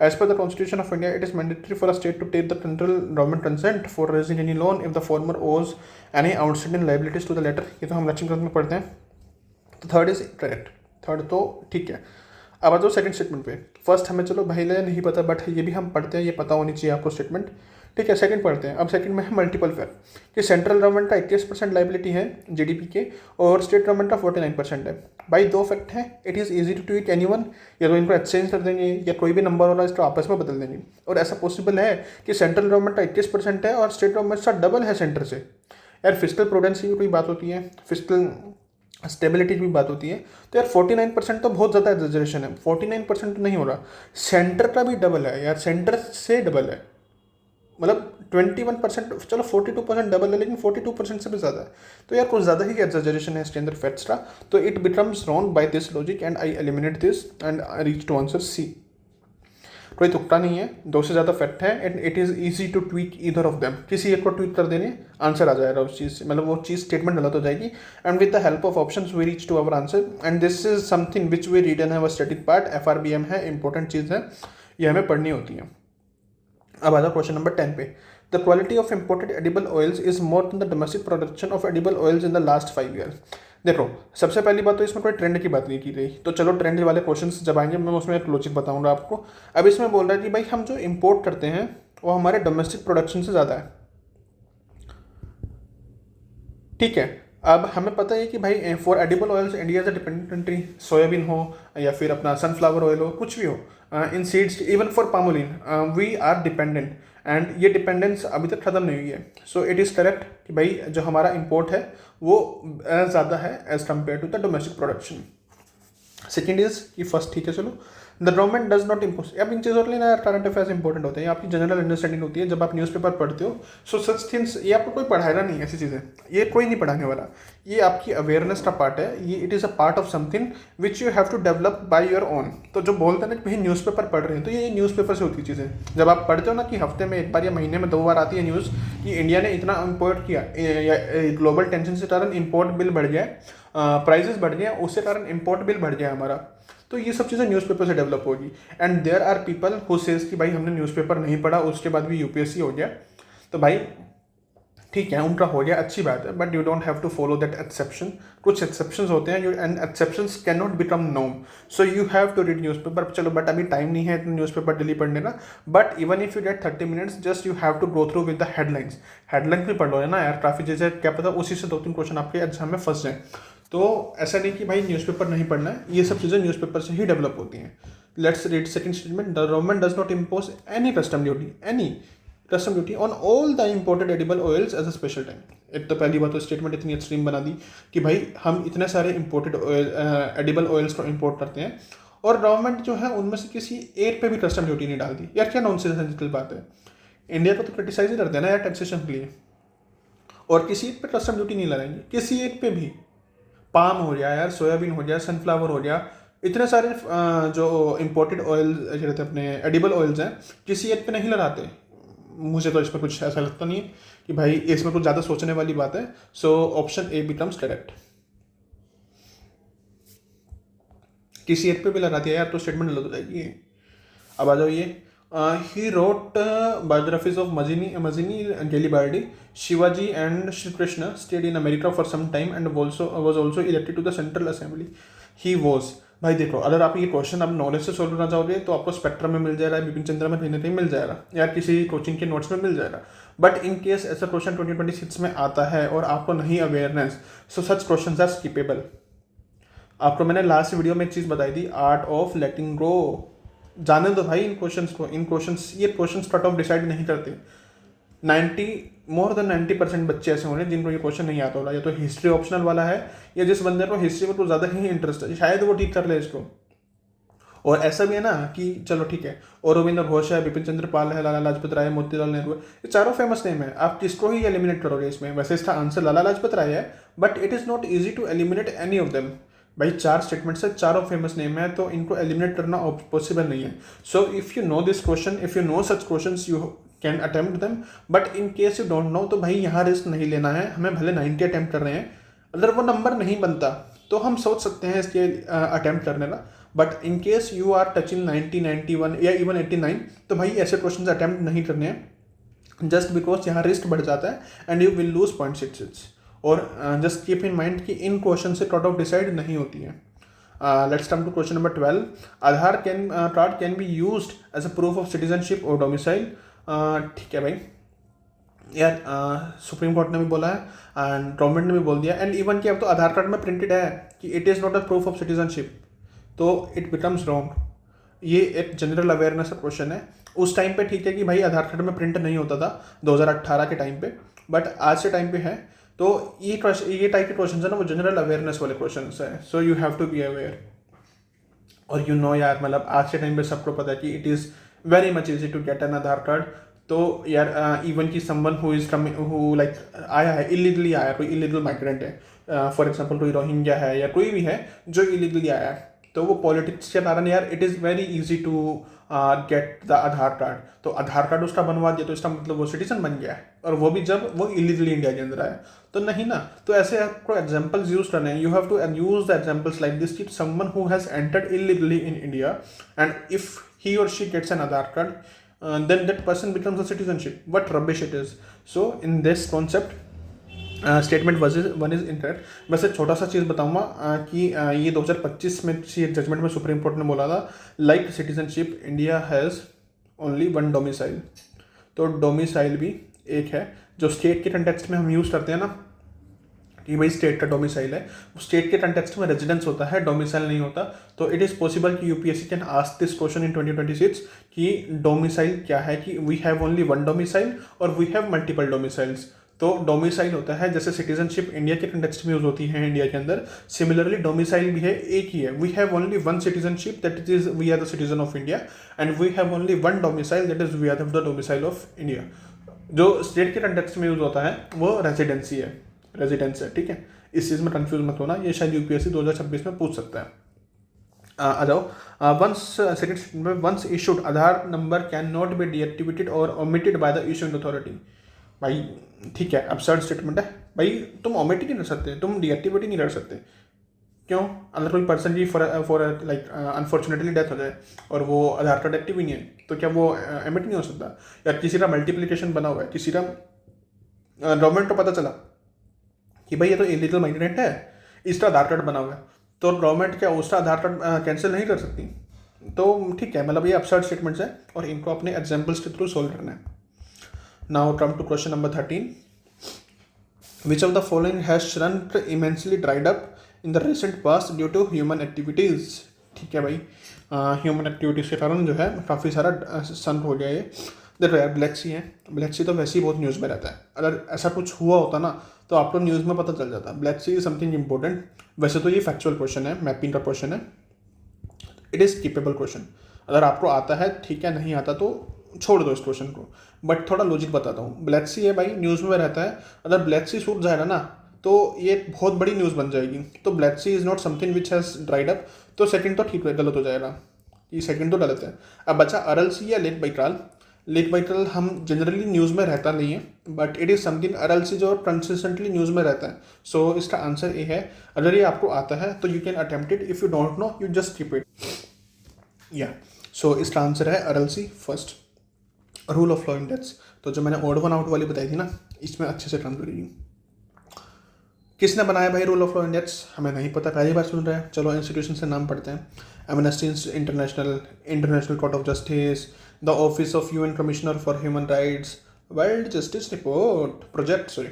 As per the constitution of India it is mandatory for a state to take the central government consent for raising any loan if the former owes any outstanding liabilities to the latter. ये तो हम लक्ष्मीकांत में पढ़ते हैं। तो third is correct, third तो ठीक है। अब आ जाओ सेकंड स्टेटमेंट पे। फर्स्ट हमें चलो भाई नहीं पता, बट ये भी हम पढ़ते हैं, ये पता होनी चाहिए आपको स्टेटमेंट। ठीक है, सेकंड पढ़ते हैं। अब सेकंड में है मल्टीपल फैक्ट कि सेंट्रल गवर्नमेंट का 21% लाइबिलिटी है जीडीपी के और स्टेट गवर्नमेंट का 49% है। भाई दो फैक्ट है, it is easy to tweet anyone, या तो इनको एक्सचेंज कर देंगे या कोई भी नंबर हो रहा है इसको आपस में बदल देंगे। और ऐसा पॉसिबल है कि सेंट्रल गवर्नमेंट का 21% है और स्टेट गवर्नमेंट का डबल है सेंटर से। यार फिस्कल प्रूडेंस की भी बात होती है, फिस्कल स्टेबिलिटी की भी बात होती है। तो यार 49% तो बहुत ज़्यादा एग्जैजरेशन है, 49% तो नहीं हो रहा, सेंटर का भी डबल है यार, सेंटर से डबल है। मतलब 21%, चलो 42% डबल है लेकिन 42% से भी ज़्यादा है। तो यार कुछ ज़्यादा ही एग्जैजरेशन है इसके अंदर फैक्ट्स का। तो it becomes wrong by this logic and I eliminate this and reach to answer C. कोई तुक्का नहीं है, दो से ज़्यादा फैक्ट है and it is easy to tweak either of them. किसी एक को ट्वीट कर देने आंसर आ जाएगा उस चीज़ से, मतलब वो चीज़ स्टेटमेंट गलत हो जाएगी and with the help of options we reach to our answer and this is something which we read in our static part. FRBM है, इंपॉर्टेंट चीज़ है, ये हमें पढ़नी होती है। अब आ जाओ क्वेश्चन नंबर 10 पे। The quality of imported edible oils is more than the domestic production of edible oils in the last 5 year. देखो सबसे पहली बात तो इसमें कोई ट्रेंड की बात नहीं की गई, तो चलो ट्रेंड वाले क्वेश्चंस जब आएंगे मैं उसमें एक लॉजिक बताऊंगा आपको। अब इसमें बोल रहा है कि भाई हम जो इंपोर्ट करते हैं वो हमारे डोमेस्टिक प्रोडक्शन से ज़्यादा है। ठीक है। अब हमें पता है कि भाई for edible oils India is a dependent country, soybean हो या फिर अपना सनफ्लावर ऑयल हो, कुछ भी हो, in seeds, even for palmolein we are dependent and ये डिपेंडेंस अभी तक ख़त्म नहीं हुई है। सो इट इज़ करेक्ट कि भाई जो हमारा इंपोर्ट है वो ज़्यादा है as compare to the domestic production. Second is कि फर्स्ट ठीक है चलो, the government does not impose. अब इन चीज़ों के लिए ना करंट अफेयर्स इंपॉर्टेंट होते हैं, आपकी जनरल अंडरस्टैंडिंग होती है जब आप न्यूज़पेपर पढ़ते हो। सो सच थिंग्स ये आपको कोई पढ़ाएगा नहीं, ऐसी चीज़ें ये कोई नहीं पढ़ाने वाला, ये आपकी अवेयरनेस का पार्ट है, ये it is a part of something which you have to develop by your own. तो जो बोलते हैं ना कि भाई न्यूज़पेपर पढ़ रहे हैं, तो ये न्यूज़पेपर से होती चीज़ें। जब आप पढ़ते हो ना कि हफ्ते में एक बार या महीने में 2 बार आती है न्यूज़ कि इंडिया ने इतना इम्पोर्ट किया या ग्लोबल टेंशन के कारण इम्पोर्ट बिल बढ़ गया, प्राइजेस बढ़ गए, उसके कारण इम्पोर्ट बिल बढ़ गया हमारा, तो ये सब चीज़ें न्यूज़पेपर से डेवलप होगी। And there are people who says कि भाई हमने न्यूज़पेपर नहीं पढ़ा उसके बाद भी यूपीएससी हो गया। तो भाई ठीक है, उनका हो गया, अच्छी बात है, but you don't have to follow that exception. कुछ एक्सेप्शंस होते हैं and exceptions can not become norm, so you have to read newspaper. चलो बट अभी टाइम नहीं है न्यूज़पेपर डेली पढ़ने का, but even if you get 30 minutes just you have to go through with the headlines. Headlines भी पढ़ लो है ना यार, काफ़ी चीज़ें, क्या पता उसी से 2-3 क्वेश्चन आपके एग्जाम में फंस जाएँ। तो ऐसा नहीं कि भाई न्यूज़पेपर नहीं पढ़ना है, ये सब चीज़ें न्यूज़पेपर से ही डेवलप होती हैं। Let's read second statement. The government does not impose any custom duty on all the imported edible oils as a special time. एक तो पहली बात तो स्टेटमेंट इतनी एक्सट्रीम बना दी कि भाई हम इतने सारे इम्पोर्टेड ऑयल एडिबल ऑयल्स को इम्पोर्ट करते हैं और गवर्नमेंट जो है उनमें से किसी एक पे भी कस्टम ड्यूटी नहीं डाल दी। यार क्या नॉनसेंसिकल बात है। इंडिया को तो क्रिटिसाइज ही करते हैं ना यार टैक्सेशन के लिए, और किसी एक पे कस्टम ड्यूटी नहीं लगाएंगे, किसी एक पे भी। पाम हो गया यार, सोयाबीन हो गया, सनफ्लावर हो गया, इतने सारे जो इम्पोर्टेड ऑयल रहते हैं अपने एडिबल ऑयल्स हैं, किसी एक पे नहीं लगाते। मुझे तो इसमें कुछ ऐसा लगता नहीं है कि भाई इसमें कुछ ज़्यादा सोचने वाली बात है। So option A becomes correct. किसी एक पे भी लगा दिया यार तो स्टेटमेंट गलत हो जाएगी। अब आ जाओ ये, he wrote biographies of Mazzini Garibaldi, Shivaji and Shri Krishna stayed in America for some time and was also elected to the central assembly. He was, भाई देखो, अगर आप ये क्वेश्चन आप नॉलेज से सोल्व करना चाहोगे तो आपको स्पेक्ट्रम में मिल जाएगा, बिपिन चंद्र में कहीं ना कहीं मिल जाएगा, या किसी कोचिंग के नोट्स में मिल जाएगा। बट इन केस ऐसा क्वेश्चन 2026 में आता है और आपको नहीं awareness, so such question are skippable. आपको मैंने लास्ट वीडियो में एक चीज़ बताई थी, आर्ट ऑफ लेटिंग गो। जाने दो भाई इन क्वेश्चंस को, ये क्वेश्चंस कट ऑफ डिसाइड नहीं करते। 90% बच्चे ऐसे होंगे जिनको ये क्वेश्चन नहीं आता होगा, या तो हिस्ट्री ऑप्शनल वाला है, या जिस बंदे को हिस्ट्री में तो ज़्यादा ही इंटरेस्ट है शायद वो ठीक कर ले इसको। और ऐसा भी है ना कि चलो ठीक है, औरबिंदो घोष है, बिपिन चंद्र पाल है, लाला लाजपत राय, मोतीलाल नेहरू, ये चारों फेमस नेम है, आप किसको ही एलिमिनेट करोगे इसमें। वैसे इसका आंसर लाला लाजपत राय है, but it is not easy to eliminate any of them. भाई 4 स्टेटमेंट से चारों फेमस नेम है, तो इनको एलिमिनेट करना पॉसिबल नहीं है। So if you know this question, if you know such question, you can attempt them, but in case you don't know तो भाई यहाँ रिस्क नहीं लेना है हमें। भले 90 अटेम्प्ट कर रहे हैं, अगर वो नंबर नहीं बनता तो हम सोच सकते हैं इसके अटेम्प्ट करने का, but in case you are touching 90, 91 या इवन 89, तो भाई ऐसे क्वेश्चन अटेम्प्ट नहीं करने हैं, जस्ट बिकॉज यहाँ रिस्क बढ़ जाता है एंड यू विल लूज .66। और जस्ट कीप इन माइंड कि इन क्वेश्चन से कट ऑफ डिसाइड नहीं होती है। Let's come to question number 12। Aadhaar card can be used as a proof of citizenship और डोमिसाइल। ठीक है भाई, यार सुप्रीम कोर्ट ने भी बोला है एंड गवर्नमेंट ने भी बोल दिया, एंड इवन कि अब तो आधार कार्ड में प्रिंटेड है कि it is not a proof of citizenship, तो इट बिकम्स रॉन्ग। ये एक जनरल अवेयरनेस का क्वेश्चन है। उस टाइम पे ठीक है कि भाई आधार कार्ड में प्रिंट नहीं होता था 2018 के टाइम पे, बट आज के टाइम पे है। तो ये टाइप के क्वेश्चन है ना, वो जनरल अवेयरनेस वाले क्वेश्चन है, so you have to be aware. और यू नो यार, मतलब आज के टाइम पे सबको पता है कि it is very much easy to get an Aadhaar card. तो यार इवन की someone who is coming, who like आया है इलीगली, आया कोई इलीगल माइग्रेंट है, फॉर एग्जांपल कोई रोहिंग्या है या कोई भी है जो इलीगली आया है, तो वो पॉलिटिक्स के कारण यार it is very easy to get the Aadhaar card. तो आधार कार्ड उसका बनवा दिया तो इसका मतलब वो सिटीजन बन गया है, और वो भी जब वो इलीगली इंडिया के अंदर आया, तो नहीं ना। तो ऐसे आपको एग्जाम्पल्स यूज करने हैं, you have to use the examples like this कि someone who has entered illegally in India and if he और she gets an Aadhaar card, then that person becomes a citizenship. What rubbish it is. So in this concept statement one is incorrect. वैसे छोटा सा चीज़ बताऊंगा कि ये 2025 में एक judgement में सुप्रीम कोर्ट ने बोला था, like citizenship India has only 1 domicile. तो डोमिसाइल भी एक है जो स्टेट के कंटेक्स्ट में हम यूज़ करते हैं ना, कि भाई स्टेट का डोमिसाइल है, स्टेट के कंटेक्स्ट में रेजिडेंस होता है, डोमिसाइल नहीं होता। तो इट इज़ पॉसिबल कि UPSC can ask this question in 2026 कि डोमिसाइल क्या है, कि वी हैव ओनली 1 डोमिसाइल और वी हैव मल्टीपल डोमिसाइल्स। तो डोमिसाइल होता है जैसे सिटीजनशिप इंडिया के कंटेक्स्ट में यूज होती है इंडिया के अंदर, सिमिलरली डोमिसाइल भी है, एक ही है। We have only 1 citizenship, that is we are the citizen of India, and we have only 1 domicile, that is we are the domicile of India. जो स्टेट के कंटेक्स्ट में यूज होता है वो रेजिडेंसी है, रेजिडेंस है, ठीक है। इस चीज़ में कंफ्यूज मत होना, ये शायद यूपीएससी 2026 में पूछ सकता है। आ जाओ, once issued Aadhaar number can not be deactivated और omitted by the issuing authority. भाई ठीक है, absurd स्टेटमेंट है भाई, तुम ओमिट ही नहीं कर सकते, तुम डीएक्टिवेट ही नहीं कर सकते। क्यों? अगर कोई पर्सन की फॉर लाइक अनफॉर्चुनेटली डेथ हो जाए और वो आधार कार्ड एक्टिव ही नहीं है, तो क्या वो एमिट नहीं हो सकता? या किसी का मल्टीप्लिकेशन बना हुआ है, किसी का गवर्नमेंट को पता चला कि भाई ये तो इलीगल माइग्रेंट है, इसका आधार कार्ड बना हुआ है, तो गवर्नमेंट क्या उसका आधार कार्ड कैंसिल नहीं कर सकती? तो ठीक है, मतलब ये अपसर्ड स्टेटमेंट्स है और इनको अपने एग्जाम्पल्स के थ्रू सोल्व करना है. Now come to question number 13. Which of the following has shrunk immensely dried up in the recent past due to human activities? ठीक है भाई, ह्यूमन एक्टिविटीज़ के कारण जो है काफ़ी सारा सन हो गया ये. देखो यार, ब्लैक सी है, ब्लैक सी तो वैसे ही बहुत न्यूज़ में रहता है. अगर ऐसा कुछ हुआ होता ना तो आपको न्यूज़ में पता चल जाता. Black Sea is something important. वैसे तो ये फैक्चुअल क्वेश्चन है, मैपिंग का क्वेश्चन है. It is keepable question. अगर आपको आता है ठीक है, नहीं आता तो छोड़ दो इस क्वेश्चन को. बट थोड़ा लॉजिक बताता हूँ. ब्लैक सी है भाई, न्यूज़ में रहता है. अगर ब्लैक सी सूट जाएगा ना तो ये बहुत बड़ी न्यूज़ बन जाएगी. तो black sea is not something which has dried up. तो सेकंड तो ठीक गलत हो जाएगा, ये सेकंड तो गलत है. अब बचा अरल सी या लेट बाइट्राल. लेट बाइट्राल हम जनरली न्यूज़ में रहता नहीं है, बट इट इज़ समथिंग अरल सी जो कंसिस्टेंटली न्यूज़ में रहता है. सो इसका आंसर ये है. अगर ये आपको आता है तो you can attempt it. If you don't know you just keep it. या सो इसका आंसर है Aral Sea first. Rule of law index, तो जो मैंने ओड वन आउट वाली बताई थी ना, इसमें अच्छे से काम करेगी. किसने बनाया भाई रूल ऑफ लॉ इंडेक्स? हमें नहीं पता, पहली बार सुन रहे हैं. चलो इंस्टीट्यूशन से नाम पढ़ते हैं. Amnesty international, international court of justice, the office of UN commissioner for human rights, world justice report project, sorry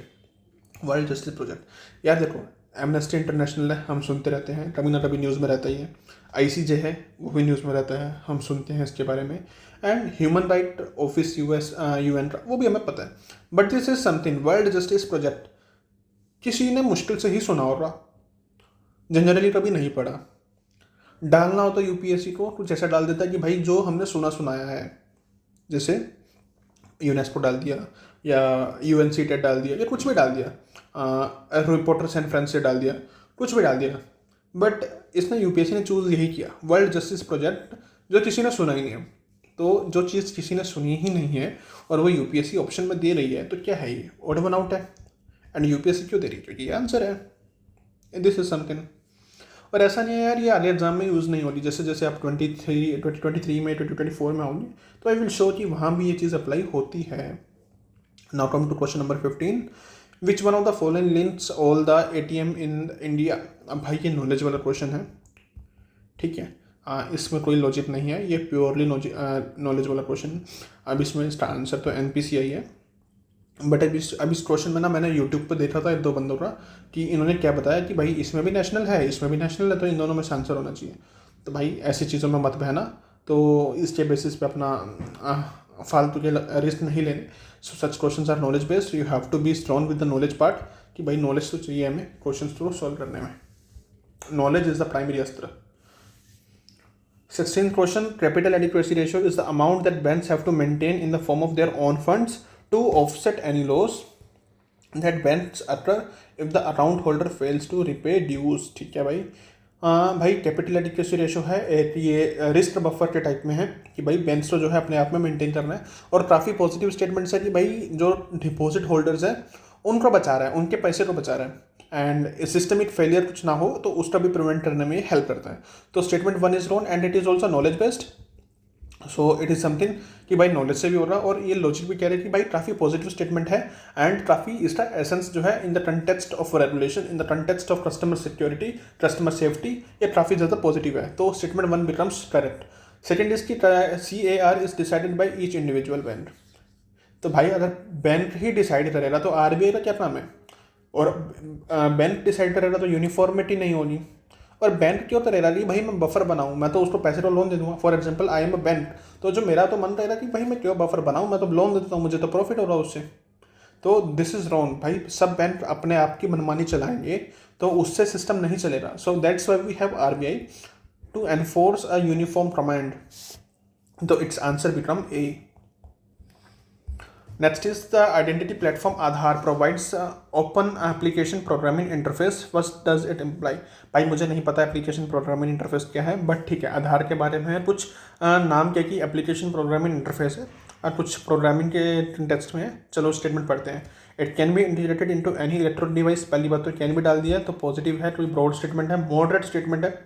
world justice project. यार देखो, एमनेस्टी इंटरनेशनल है, हम सुनते रहते हैं, कभी ना कभी न्यूज़ में रहता ही है. ICJ है, वो भी न्यूज़ में रहता है, हम सुनते हैं इसके बारे में. And human right office UN का, वो भी हमें पता है. But this is something world justice project. किसी ने मुश्किल से ही सुना होगा, जनरली कभी नहीं पढ़ा. डालना हो तो UPSC को कुछ ऐसा डाल देता है कि भाई जो हमने सुना सुनाया है, जैसे यूनेस्को डाल दिया या UNCTAD डाल दिया या कुछ भी डाल दिया, रिपोर्टर सैन फ्रांस से डाल दिया, कुछ भी डाल दिया. बट इसने UPSC ने चूज़ यही किया, वर्ल्ड जस्टिस प्रोजेक्ट, जो किसी ने सुना ही नहीं है. तो जो चीज़ किसी ने सुनी ही नहीं है और वो UPSC ऑप्शन में दे रही है, तो क्या है ये? ओड वन आउट है. एंड UPSC क्यों दे रही है? क्योंकि ये आंसर है. This is something. और ऐसा नहीं है यार ये आगे एग्जाम में यूज़ नहीं होगी. जैसे जैसे आप 2023 में 2024 में होंगे तो आई विल शो कि वहाँ भी ये चीज़ अप्लाई होती है. Now come to question number 15. Which one of the following links all the ATM in India? अब भाई ये नॉलेज वाला क्वेश्चन है, ठीक है. इसमें कोई लॉजिक नहीं है, ये प्योरली नॉलेज वाला क्वेश्चन है. अब इसमें इसका आंसर तो NPCI है. बट अब इस क्वेश्चन में ना मैंने यूट्यूब पे देखा था 1-2 बंदों का कि इन्होंने क्या बताया कि भाई इसमें भी नेशनल है, इसमें भी नेशनल है, तो इन दोनों में से आंसर होना चाहिए. तो भाई ऐसी चीज़ों में मत बहना. तो इसके बेसिस पे अपना फालतू के रिस्क नहीं लेने. So such questions are knowledge based. You have to be strong with the knowledge part कि भाई नॉलेज तो चाहिए हमें क्वेश्चन को सॉल्व करने में. नॉलेज इज द प्राइमरी अस्त्र. 16th question, capital adequacy ratio is the amount that banks have to maintain in the form of their own funds to offset any loss that banks occur if the account holder fails to repay dues. ठीक है भाई. भाई capital adequacy ratio है एक, ये risk buffer के type में है कि भाई बैंक्स को जो है अपने आप में मेंटेन करना है. और काफ़ी पॉजिटिव स्टेटमेंट्स है कि भाई जो डिपॉजिट होल्डर्स हैं उनको बचा रहा है, उनके पैसे को बचा रहा है. एंड सिस्टमिक फेलियर कुछ ना हो तो उसका भी प्रिवेंट करने में हेल्प करता है. तो statement 1 is wrong and it is also knowledge based. So it is something कि भाई नॉलेज से भी हो रहा. और ये लॉजिक भी कह रहे हैं कि भाई काफ़ी पॉजिटिव स्टेटमेंट है एंड काफ़ी इसका एसेंस जो है in the context of regulation, in the context of customer security, customer safety, ये काफ़ी ज़्यादा पॉजिटिव है. तो statement 1 becomes correct. Second is की CAR is decided by each individual bank. तो भाई अगर बैंक ही डिसाइड करेगा तो RBI का क्या काम है? और बैंक डिसाइड करेगा तो यूनिफॉर्मिटी नहीं होगी. और बैंक क्यों करेगा कि भाई मैं बफर बनाऊँ, मैं तो उसको पैसे तो लोन दे दूंगा. For example I am a bank, तो जो मेरा तो मन करेगा कि भाई मैं क्यों बफर बनाऊँ, मैं तो लोन दे देता हूँ, मुझे तो प्रॉफिट हो रहा है उससे. तो दिस इज रॉन्ग भाई. सब बैंक अपने आप की मनमानी चलाएंगे तो उससे सिस्टम नहीं चलेगा. So that's why we have RBI to enforce a uniform command. तो it's answer become A. Next is the identity platform Aadhaar provides open application programming interface. What does it imply? भाई मुझे नहीं पता application programming interface क्या है, but ठीक है आधार के बारे में कुछ नाम क्या कि एप्लीकेशन प्रोग्रामिंग इंटरफेस है और कुछ प्रोग्रामिंग के टेक्स्ट में है. चलो स्टेटमेंट पढ़ते हैं. It can be integrated into any electronic device. पहली बात तो कैन भी डाल दिया तो पॉजिटिव है, कोई ब्रॉड स्टेटमेंट है. मॉडरेट स्टेटमेंट है.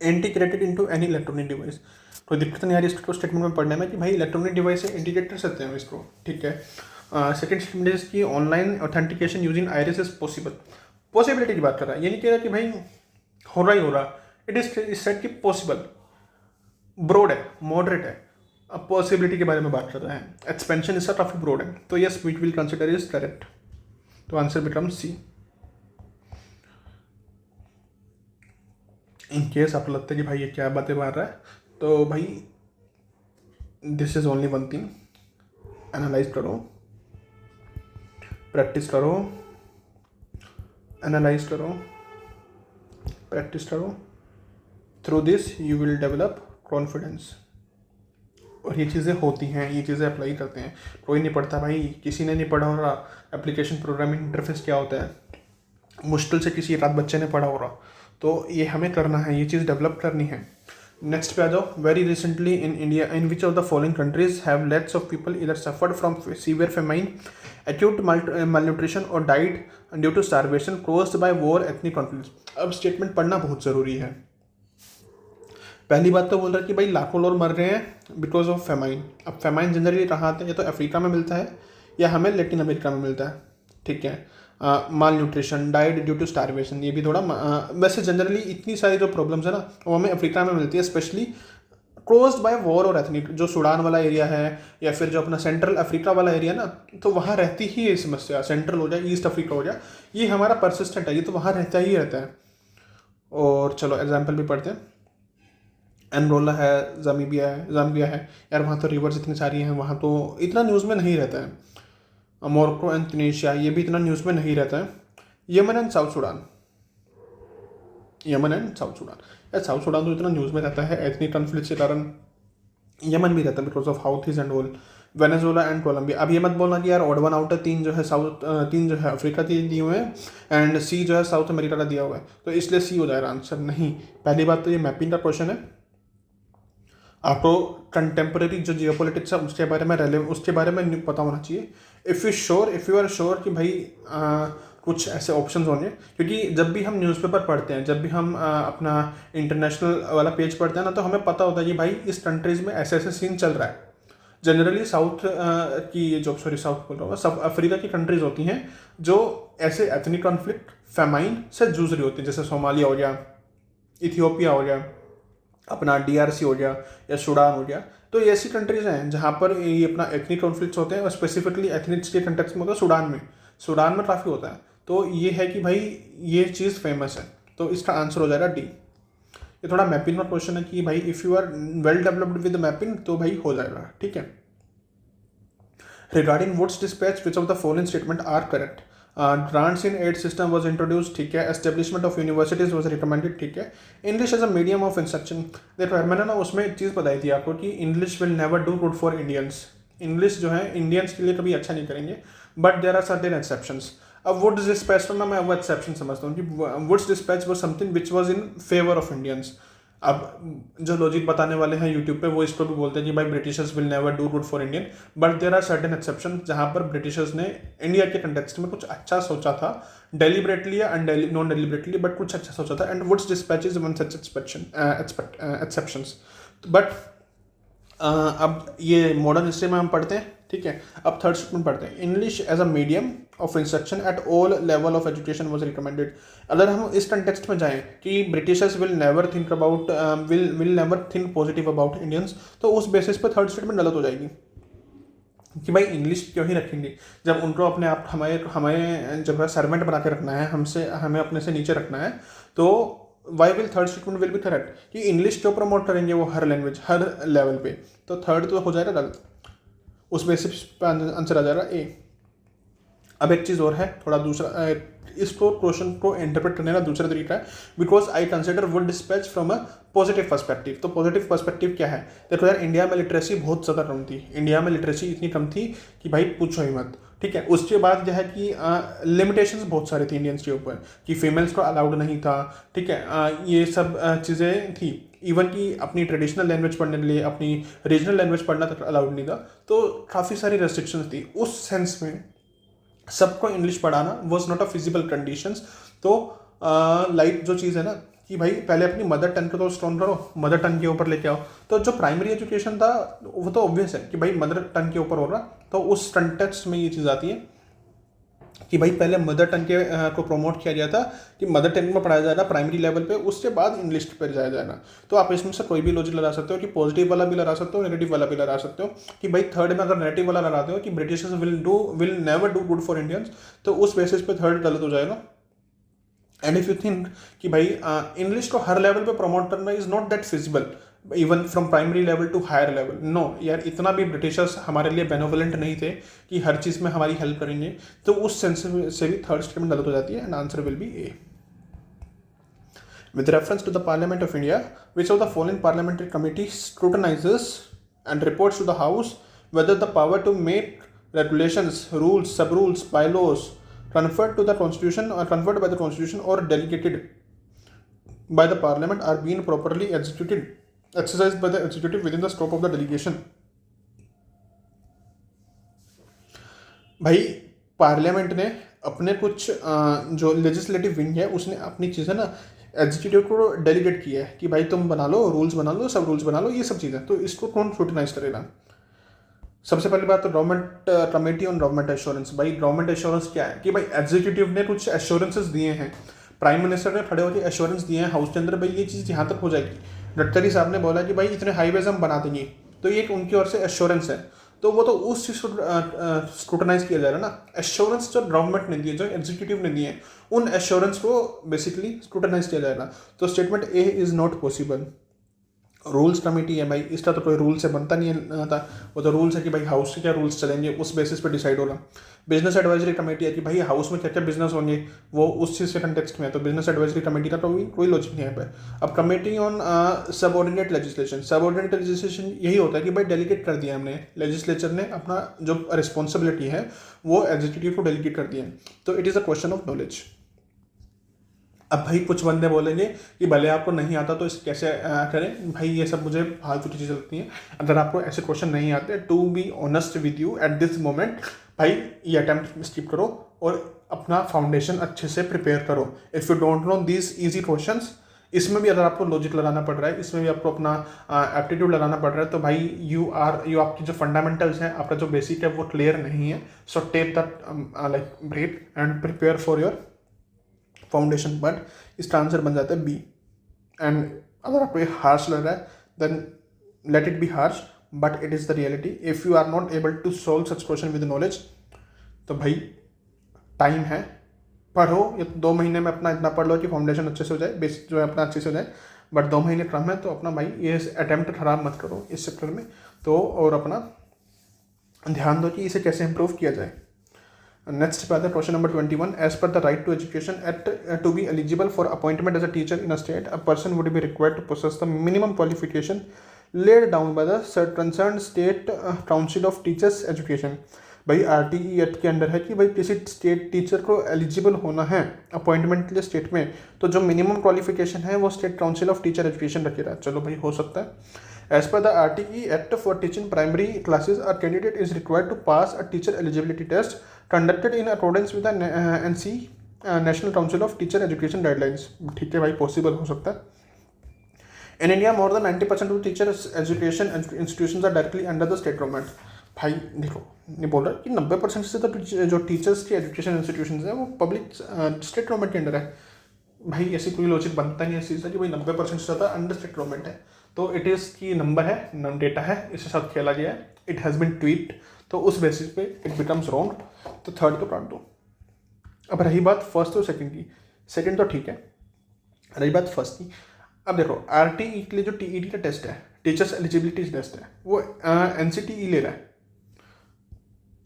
Integrated into any electronic device, कोई दिक्कत नहीं आ रही इसको स्टेटमेंट में पढ़ने में कि भाई इलेक्ट्रॉनिक डिवाइस से इंटीग्रेट कर सकते हैं इसको, ठीक है. सेकेंड स्टेटमेंट इज की online authentication using iris is possible. Possibility की बात कर रहा है, ये नहीं कह रहा कि भाई हो रहा ही हो रहा, इट इज सेट कि पॉसिबल, ब्रॉड है, मॉडरेट है। अब पॉसिबिलिटी के बारे में बात कर रहे हैं, एक्सपेंशन इसका काफी ब्रॉड है, तो yes we will consider is correct, तो answer become C. In case आपको लगता है कि भाई ये क्या बातें मार रहा है, तो भाई this is only one thing, analyse करो, प्रैक्टिस करो, एनालाइज करो, प्रैक्टिस करो, through this you will develop confidence. और ये चीज़ें होती हैं, ये चीज़ें अप्लाई करते हैं, कोई नहीं पढ़ता भाई, किसी ने नहीं पढ़ा हो रहा एप्लीकेशन प्रोग्रामिंग इंटरफेस क्या होता है, मुश्किल से किसी रात बच्चे ने पढ़ा हो रहा, तो ये हमें करना है, ये चीज़ डेवलप करनी है। नेक्स्ट पे आ जाओ, very recently in India in which of the following countries have lots of people इधर suffered from severe famine, acute malnutrition और died due to starvation caused by war ethnic conflicts। अब statement पढ़ना बहुत ज़रूरी है। पहली बात तो बोल रहा है कि भाई लाखों लोग मर रहे हैं बिकॉज ऑफ फेमाइन। अब फेमाइन जनरली कहाँ आता है, या तो अफ्रीका में मिलता है या हमें लेटिन अमेरिका में मिलता है, ठीक है। Malnutrition, diet due to starvation, ये भी थोड़ा वैसे जनरली इतनी सारी जो प्रॉब्लम्स है ना वो हमें अफ्रीका में मिलती है, स्पेशली क्लोज्ड बाय वॉर और एथनिक, जो सूडान वाला एरिया है या फिर जो अपना सेंट्रल अफ्रीका वाला एरिया ना, तो वहाँ रहती ही ये समस्या, सेंट्रल हो जाए, ईस्ट अफ्रीका हो जाए, ये हमारा परसिस्टेंट है, ये तो वहाँ रहता ही रहता है। और चलो एग्जाम्पल भी पढ़ते हैं, एनरोला है, जाम्बिया है यार, वहाँ तो रिवर्स इतनी सारी हैं, वहाँ तो इतना न्यूज़ में नहीं रहता है। मोरक्को एंड ट्यूनीशिया, ये भी इतना न्यूज़ में नहीं रहता है। Yemen and south Sudan, Yemen and south Sudan, यार साउथ सूडान तो इतना न्यूज़ में रहता है एथनिक कॉन्फ्लिक्ट के कारण, यमन भी रहता है because of Houthis and all, Venezuela and Colombia. अब ये मत बोलना कि यार ऑड वन आउट है, तीन जो है तीन जो है अफ्रीका के दिए हुए हैं एंड सी जो है साउथ अमेरिका का दिया हुआ है, तो इसलिए सी हो जाएगा आंसर। नहीं, पहली बात तो ये मैपिंग का क्वेश्चन है, आपको कंटेम्प्रेरी जो जियोपॉलिटिक्स है उसके बारे में पता होना चाहिए। इफ़ यू आर श्योर कि भाई कुछ ऐसे ऑप्शन होंगे, क्योंकि जब भी हम न्यूज़पेपर पढ़ते हैं, जब भी हम अपना इंटरनेशनल वाला पेज पढ़ते हैं ना, तो हमें पता होता है कि भाई इस कंट्रीज़ में ऐसे ऐसे सीन चल रहा है। जनरली साउथ बोल रहा हूँ, सब अफ्रीका की कंट्रीज होती हैं जो ऐसे एथनिक कॉन्फ्लिक्ट फेमाइन से जूझ रही होती है, जैसे सोमालिया हो गया, इथियोपिया हो गया, अपना डीआरसी हो गया या सूडान हो गया, तो ये ऐसी कंट्रीज हैं जहाँ पर ये अपना एथनिक कॉन्फ्लिक्ट्स होते हैं, और स्पेसिफिकली एथनिक्स के कंटेक्स्ट में होता है सूडान में काफ़ी होता है। तो ये है कि भाई ये चीज़ फेमस है, तो इसका आंसर हो जाएगा डी। ये थोड़ा मैपिंग का क्वेश्चन है कि भाई if you are well developed with mapping तो भाई हो जाएगा, ठीक है। Regarding Wood's dispatch which of the following statement are correct. Grants in aid system was introduce, ठीक है। Establishment of universities was recommended, ठीक है। English as a medium of instruction, देखो मैंने ना उसमें एक चीज़ बताई थी आपको कि English will never do good for Indians, English जो है इंडियंस के लिए कभी अच्छा नहीं करेंगे, but there are certain exceptions. अब वुड्स डिस्पैच ना मैं वो एक्सेप्शन समझता हूँ कि Wood's dispatch was something which was in favour of Indians. अब जो लॉजिक बताने वाले हैं यूट्यूब पे वो इसको भी बोलते हैं कि भाई Britishers will never do good for Indian, but there are certain exception जहाँ पर ब्रिटिशर्स ने इंडिया के कंटेक्स्ट में कुछ अच्छा सोचा था, डेलिबरेटली या नॉन डेलिबरेटली, बट कुछ अच्छा सोचा था, and Wood's dispatch is one such exceptions. But अब ये मॉडर्न हिस्ट्री में हम पढ़ते हैं, ठीक है। अब थर्ड स्टेटमेंट पढ़ते हैं, English as a medium of instruction at all level of education was recommended. अगर हम इस कंटेक्स्ट में जाएं कि Britishers will never think about will never think positive about Indians, तो उस बेसिस पर थर्ड स्टेटमेंट गलत हो जाएगी कि भाई इंग्लिश क्यों ही रखेंगे जब उनको अपने आप हमें जब है सर्वेंट बना के रखना है, हमें अपने से नीचे रखना है, तो why will third statement will be correct कि इंग्लिश क्यों प्रमोट करेंगे वो हर लैंग्वेज हर लेवल पे, तो थर्ड तो हो जाएगा गलत, उस बेसिस पे आंसर आ जाएगा ए। अब एक चीज़ और है, थोड़ा दूसरा इसको क्वेश्चन को इंटरप्रेट करने का दूसरा तरीका है, because I consider Wood dispatch from a positive perspective. तो पॉजिटिव पर्सपेक्टिव क्या है, देखो यार इंडिया में लिटरेसी बहुत ज़्यादा कम थी, इंडिया में लिटरेसी इतनी कम थी कि भाई पूछो ही मत, ठीक है। उसके बाद जो है कि लिमिटेशंस बहुत सारी थी इंडियंस के ऊपर कि फीमेल्स को अलाउड नहीं था, ठीक है। ये सब चीज़ें थी, इवन कि अपनी ट्रेडिशनल लैंग्वेज पढ़ने के लिए अपनी रीजनल लैंग्वेज पढ़ना तक अलाउड नहीं था, तो काफ़ी सारी रेस्ट्रिक्शंस थी। उस सेंस में सबको इंग्लिश पढ़ाना was not a feasible conditions. तो लाइक जो चीज़ है ना कि भाई पहले अपनी मदर टंग को तो स्ट्रॉन्ग करो, मदर टंग के ऊपर लेके आओ। तो जो प्राइमरी एजुकेशन था वो तो ऑब्वियस है कि भाई मदर टंग के ऊपर होगा, तो उस कंटेक्स्ट में ये चीज़ आती है कि भाई पहले मदर टंग के को प्रमोट किया गया था कि मदर टंग में पढ़ाया जाएगा प्राइमरी लेवल पे, उसके बाद इंग्लिश पर जाया जाएगा। तो आप इसमें से कोई भी लॉजिक लगा सकते हो कि पॉजिटिव वाला भी लगा सकते हो, नेगेटिव वाला भी लगा सकते हो कि भाई थर्ड में अगर नेगेटिव वाला लगाते हो कि Britishers will never do good for Indians, तो उस बेसिस पे थर्ड गलत हो जाएगा। एंड इफ यू थिंक कि भाई इंग्लिश को हर लेवल पे प्रमोट करना is not that feasible even from primary level to higher level, no यार, इतना भी ब्रिटिशर्स हमारे लिए बेनोवलेंट नहीं थे कि हर चीज़ में हमारी हेल्प करेंगे। तो उस सेंस से भी थर्ड स्टेटमेंट गलत हो जाती है, and answer will B A. With reference to the Parliament of India, which of the following parliamentary committee scrutinizes and reports to the House whether the power to make regulations, rules, sub-rules, bylaws conferred to the Constitution or conferred by the Constitution or delegated by the Parliament are being properly exercised by the executive within the scope of the delegation? भाई parliament ने अपने कुछ जो legislative wing है उसने अपनी चीज़ें ना एग्जीक्यूटिव को डेलीगेट किया है कि भाई तुम बना लो, रूल्स बना लो, सब रूल्स बना लो, ये सब चीज़ें, तो इसको कौन स्क्रूटिनाइज करेगा? सबसे पहली बात तो government committee on government assurance. भाई गवर्नमेंट एश्योरेंस क्या है कि भाई एग्जीक्यूटिव ने कुछ एश्योरेंसेस दिए हैं, प्राइम मिनिस्टर ने खड़े होकर एश्योरेंस दिए हैं हाउस के अंदर, भाई ये चीज़ यहाँ तक हो जाएगी। गडकरी साहब ने बोला कि भाई इतने हाईवेज हम बना देंगे, तो ये एक उनकी ओर से एश्योरेंस है, तो वो तो उस चीज़ को स्क्रूटनाइज किया जाएगा ना। एश्योरेंस जो गवर्नमेंट ने दिए, जो एग्जीक्यूटिव ने दिए, उन एश्योरेंस को बेसिकली स्क्रूटनाइज किया जाएगा। तो statement A is not possible. Rules committee है भाई, इसका तो कोई रूल से बनता नहीं था, वो तो रूल्स है कि भाई हाउस के क्या रूल्स चलेंगे उस बेसिस पे डिसाइड होगा। बिजनेस एडवाइजरी कमेटी है कि भाई हाउस में क्या क्या बिजनेस होंगे, वो उस चीज़ के कंटेक्स्ट में है, तो बिजनेस एडवाइजरी कमेटी का तो कोई लॉजिक नहीं है पे। अब committee on subordinate legislation, subordinate legislation यही होता है कि भाई डेलीगेट कर दिया हमने, लेजिस्लेचर ने अपना जो रिस्पॉन्सिबिलिटी है वो एग्जीक्यूटिव को डेलीगेट कर दिया, तो it is a question of knowledge. अब भाई कुछ बंदे बोलेंगे कि भले आपको नहीं आता तो इसे कैसे करें, भाई ये सब मुझे फालतू की चीज़ें लगती हैं। अगर आपको ऐसे क्वेश्चन नहीं आते, to be honest with you at this moment, भाई ये अटैम्प्ट स्किप करो और अपना फाउंडेशन अच्छे से प्रिपेयर करो। If you don't know these easy questions, इसमें भी अगर आपको लॉजिक लगाना पड़ रहा है, इसमें भी आपको अपना एप्टीट्यूड लगाना पड़ रहा है, तो भाई यू आपकी जो फंडामेंटल्स हैं, आपका जो बेसिक है वो क्लियर नहीं है। So take that like break and prepare for your foundation. But इसका आंसर बन जाता है बी। एंड अगर आपको ये हार्श लग रहा है then let it be harsh, but it is the reality. If you are not able to solve such question with knowledge, तो भाई टाइम है, पढ़ो, या 2 महीने में अपना इतना पढ़ लो कि फाउंडेशन अच्छे से हो जाए, बेसिक जो है अपना अच्छे से हो जाए। बट 2 महीने कम है, तो अपना भाई ये अटैम्प्ट खराब मत करो इस चक्कर में, तो और अपना ध्यान दो कि इसे कैसे इम्प्रूव किया जाए। Next further question number 21. As per the right to education, to be eligible for appointment as a teacher in a state, a person would be required to possess the minimum qualification laid down by the concerned state council of teachers education. भाई RTE act के under है कि भाई किसी state teacher को eligible होना है appointment के लिए स्टेट में, तो जो मिनिमम क्वालिफिकेशन है वो state council of teacher education रखेगा। चलो भाई हो सकता है। As per the RTE Act, for teaching primary classes, a candidate is required to pass a teacher eligibility test conducted in accordance with the NC National Council of Teacher Education guidelines. ठीक है भाई, possible हो सकता है। In India, more than 90% of teacher education institutions are directly under the state government. भाई देखो, नहीं बोल रहा कि 90% से तो जो टीचर्स की एजुकेशन इंस्टीट्यूशन है वो पब्लिक स्टेट गवर्नमेंट के अंडर है। भाई ऐसी कोई लॉजिक बनता नहीं है इस चीज़ का कि भाई 90% से ज़्यादा अंडर स्टेट गवर्नमेंट है। तो इट इज़ की नंबर है, नम डेटा है, इसके साथ खेला गया है, इट हैज़ बिन ट्वीट, तो उस बेसिस पे इट बिकम्स रॉन्ग, तो थर्ड को काट दो। अब रही बात फर्स्ट और सेकंड की, सेकंड तो ठीक है, रही बात फर्स्ट की। अब देखो RTE के लिए जो TET का टेस्ट है, टीचर्स एलिजिबिलिटी टेस्ट है, वो NCTE ले रहा है,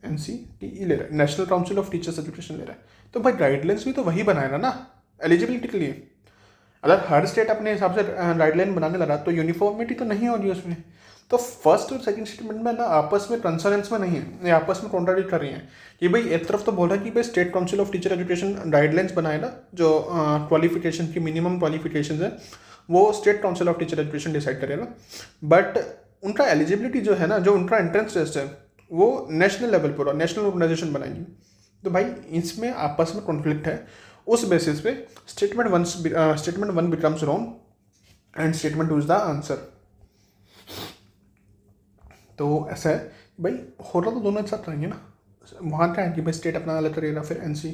NCTE ले रहा है, national council of teachers education ले रहा है। तो भाई गाइडलाइंस भी तो वही बनाएगा ना एलिजिबिलिटी के लिए। अगर हर स्टेट अपने हिसाब से गाइडलाइन बनाने लगा तो यूनिफॉर्मिटी तो नहीं होगी उसमें। तो फर्स्ट और सेकंड स्टेटमेंट में ना आपस में कंसर्नेंस में नहीं है, ये आपस में कॉन्ट्राडिक्ट कर रही हैं कि भाई एक तरफ तो बोल रहा है कि भाई state council of teacher education guidelines बनाएगा, जो क्वालिफिकेशन की मिनिमम क्वालिफिकेशन है वो state council of teacher education decide करेगा, बट उनका एलिजिबिलिटी जो है ना, जो उनका एंट्रेंस टेस्ट है वो नेशनल लेवल पर, नेशनल ऑर्गेनाइजेशन बनाएंगी। तो भाई इसमें आपस में कॉन्फ्लिक्ट है। उस बेसिस पे statement one becomes wrong and statement two is the answer. तो ऐसा है भाई, होता तो दोनों एक साथ रहेंगे ना। वहाँ क्या है कि भाई स्टेट अपना अलग करेगा, फिर एनसी,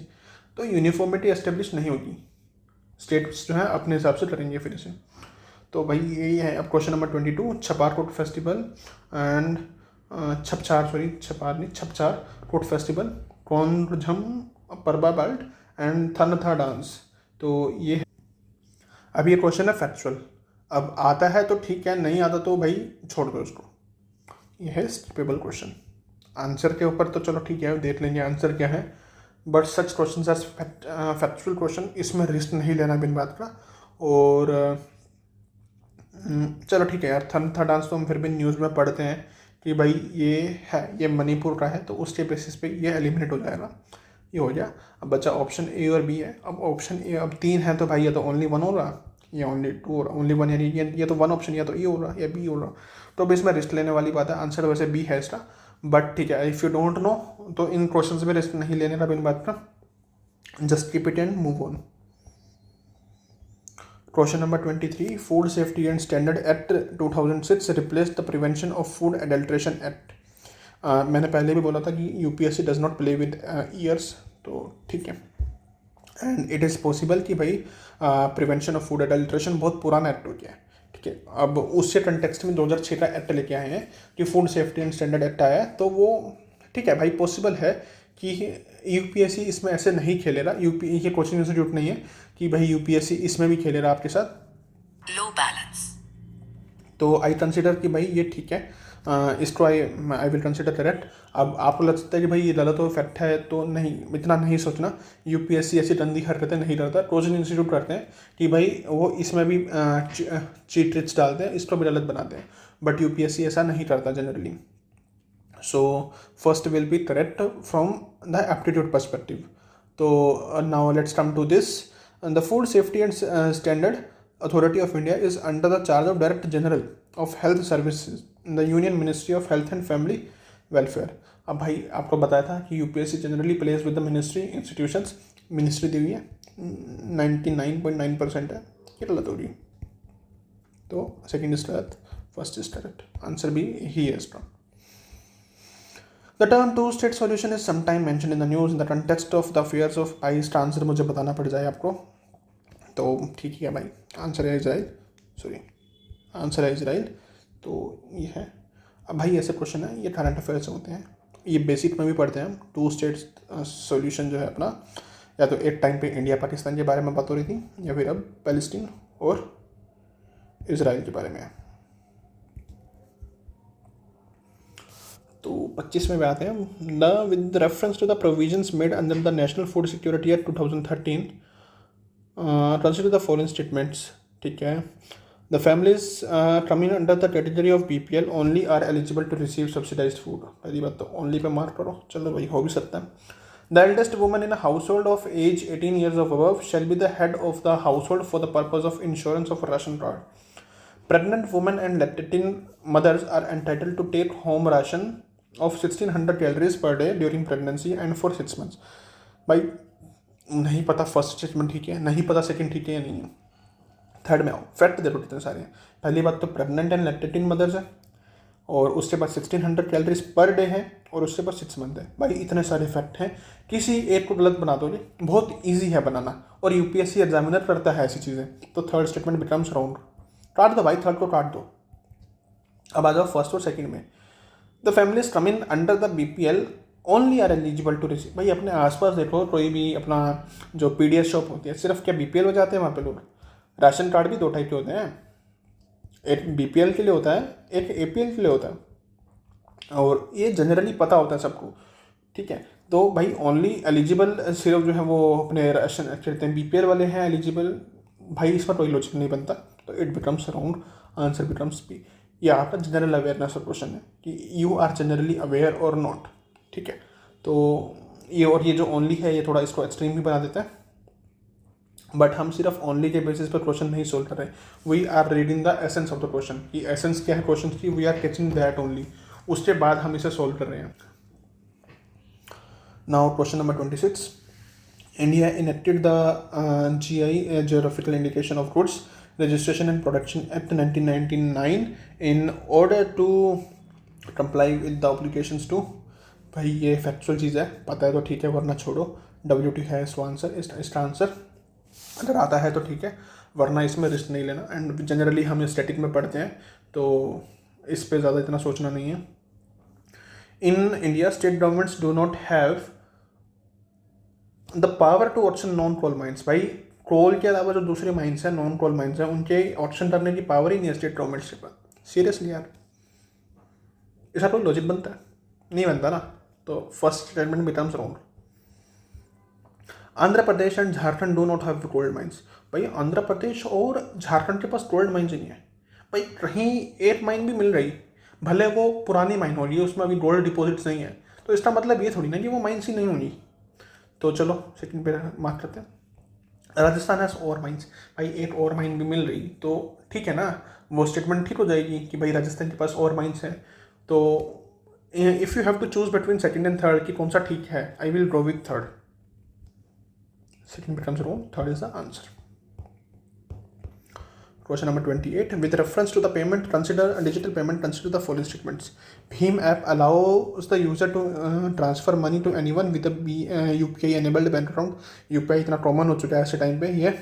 तो यूनिफॉर्मिटी एस्टेब्लिश नहीं होगी, स्टेट्स जो है अपने हिसाब से करेंगे फिर इसे। तो भाई यही है। अब question number 22, Chapar festival and Chapchar Kut festival, Khongjom Parba belt and थनथा dance. तो ये है। अब ये क्वेश्चन है फैक्चुअल। अब आता है तो ठीक है, नहीं आता तो भाई छोड़ दो इसको। ये है स्किपेबल क्वेश्चन। आंसर के ऊपर तो चलो ठीक है, देख लेंगे आंसर क्या है, but such question as factual question, इसमें रिस्क नहीं लेना बिन बात का। और चलो ठीक है यार, थनथा डांस तो हम फिर भी न्यूज़ में पढ़ते हैं कि भाई ये है, ये मणिपुर का है, तो उसके बेसिस पे ये एलिमिनेट हो जाएगा, ये हो गया। अब बचा ऑप्शन ए और बी है। अब ऑप्शन ए, अब 3 है तो भाई या तो ओनली 1 हो रहा या ओनली 2 हो रहा, ओनली 1 यानी ये तो 1 ऑप्शन, या तो ए हो रहा या बी हो रहा। तो अब इसमें रिस्क लेने वाली बात है। आंसर वैसे बी है इसका, बट ठीक है, इफ़ यू डोंट नो तो इन क्वेश्चन में रिस्क नहीं लेने का बिन बात का, just keep it and move on. Question number 23, Food Safety and Standard Act 2006 replaced the Prevention of Food Adulteration Act। मैंने पहले भी बोला था कि UPSC does not play with years, तो ठीक है। एंड इट इज़ पॉसिबल कि भाई प्रिवेंशन ऑफ फूड एडल्ट्रेशन बहुत पुराना एक्ट हो गया है, ठीक है। अब उससे कंटेक्स्ट में 2006 का एक्ट लेके आए हैं, कि food safety and standard act आया है, तो वो ठीक है भाई, पॉसिबल है कि यूपीएससी इसमें ऐसे नहीं खेलेगा। ये कोचिंग इंस्टीट्यूट नहीं है कि भाई यूपीएससी इसमें भी खेलेगा आपके साथ। लो बैलेंस। तो आई कंसिडर कि भाई ये ठीक है, इसको आई विल कंसिडर करेक्ट। अब आपको लग सकता है कि भाई ये गलत हो, फैक्ट है, तो नहीं, इतना नहीं सोचना। यूपीएससी ऐसी गंदी हरकतें नहीं करता, कोचिंग इंस्टीट्यूट करते हैं कि भाई वो इसमें भी चीट ट्रिक्स डालते हैं, इसको भी गलत बनाते हैं, बट यूपीएससी ऐसा नहीं करता generally. So first will be correct from the aptitude perspective. So now let's come to this. And the Food Safety and Standard Authority of India is under the charge of Director General of Health Services in the Union Ministry of Health and Family Welfare। अब भाई आपको बताया था कि UPSC generally place with the ministry institutions, ministry दी हुई है 99.9% है, ये गलत हो रही। तो second is correct, first is correct, answer भी ही है इसका। The term two-state solution is sometime mentioned in the news in the context of the affairs of East। Answer मुझे बताना पड़ जाए आपको, तो ठीक है भाई, आंसर है इजराइल, सॉरी आंसर है इजराइल। तो ये है। अब भाई ऐसे क्वेश्चन है, ये करंट अफेयर्स होते हैं, ये बेसिक में भी पढ़ते हैं हम। टू स्टेट सॉल्यूशन जो है अपना, या तो एक टाइम पे इंडिया पाकिस्तान के बारे में बात हो रही थी, या फिर अब पैलेस्टीन और इजराइल के बारे में है। तो 25 में आते हैं। The with reference to the provisions made under the National Food Security Act 2013 consider the following statements, ठीक है। The families coming under the category of BPL only are eligible to receive subsidised food. पहली बात तो only pay mark करो, चलो भाई हो भी सकता है। The eldest woman in a household of age 18 years of above shall be the head of the household for the purpose of insurance of a ration card। Pregnant women and lactating mothers are entitled to take home ration of 1600 calories per day during pregnancy and for 6 months। भाई नहीं पता first statement ठीक है, नहीं पता second ठीक है या नहीं है। थर्ड में आओ, फैक्ट देखो कितने सारे हैं। पहली बात तो प्रेग्नेंट एंड लैक्टेटिंग मदर्स है, और उसके बाद 1600 कैलोरीज पर डे है, और उसके बाद 6 मंथ है। भाई इतने सारे फैक्ट हैं, किसी एक को गलत बना दोगे, बहुत ईजी है बनाना, और यूपीएससी एग्जामिनर करता है ऐसी चीज़ें। तो थर्ड स्टेटमेंट बिकम्स राउंड, काट दो भाई, थर्ड को काट दो। अब आ जाओ फर्स्ट और सेकंड में। The families coming under the BPL only are eligible to receive. भाई अपने आसपास देखो, कोई भी अपना जो पीडीएस शॉप होती है, सिर्फ क्या बीपीएल में जाते हैं वहाँ पे लोग? राशन कार्ड भी 2 टाइप के होते हैं, एक बीपीएल के लिए होता है, एक एपीएल के लिए होता है, और ये जनरली पता होता है सबको, ठीक है। तो भाई ओनली एलिजिबल सिर्फ जो है वो अपने राशन कहते हैं बीपीएल वाले हैं एलिजिबल। भाई इस पर कोई लॉजिक नहीं बनता, तो it becomes round, answer becomes B. ये आपका जनरल अवेयरनेस का क्वेश्चन है कि यू आर जनरली अवेयर और नॉट, ठीक है। तो ये, और ये जो ओनली है, ये थोड़ा इसको एक्सट्रीम भी बना देता है, बट हम सिर्फ ओनली के बेसिस पर क्वेश्चन नहीं सोल्व कर रहे हैं। We are reading the essence of the question, कि एसेंस क्या है क्वेश्चन की, we are catching that only, उसके बाद हम इसे सोल्व कर रहे हैं। Now question number 26, India enacted the GI, Geographical Indication of Goods, Registration and Production Act 1999 in order to comply with the obligations to. भाई ये फैक्चुअल चीज़ है, पता है तो ठीक है, वरना छोड़ो. WT है इसका आंसर, इसका आंसर अगर आता है तो ठीक है, वरना इसमें रिस्क नहीं लेना. एंड जनरली हम स्टैटिक में पढ़ते हैं तो इस पे ज़्यादा इतना सोचना नहीं है. In India state governments do not have the power to auction non coal mines. भाई कोल के अलावा जो दूसरे माइंस हैं, नॉन कोल माइंस हैं, उनके ऑप्शन करने की पावर ही नहीं है स्टेट गवर्नमेंट्स के पास. सीरियसली यार, इसका कोई लॉजिक बनता है? नहीं बनता ना. तो first statement becomes wrong. Andhra Pradesh and Jharkhand do not have gold mines. भाई आंध्र प्रदेश और झारखंड के पास गोल्ड माइंस ही नहीं है. भाई कहीं एक माइन भी मिल रही, भले वो पुरानी माइन हो रही है, उसमें अभी गोल्ड डिपॉजिट्स नहीं है, तो इसका मतलब ये थोड़ी ना कि वो माइंस ही नहीं होंगी. तो चलो सेकंड पे मार्क करते हैं. राजस्थान हैज़ और माइंस. भाई एक और माइन भी मिल रही तो ठीक है ना, वो स्टेटमेंट ठीक हो जाएगी कि भाई राजस्थान के पास और माइंस हैं. तो if you have to choose between second and third कि कौन सा ठीक है, I will go with third. Second becomes wrong. Third is the answer. Question number 28. With reference to the payment, consider a digital payment. Consider the following statements. Bhim app allows the user to transfer money to anyone with a UPI enabled bank account. UPI इतना common हो चुका है ऐसे time पे, ये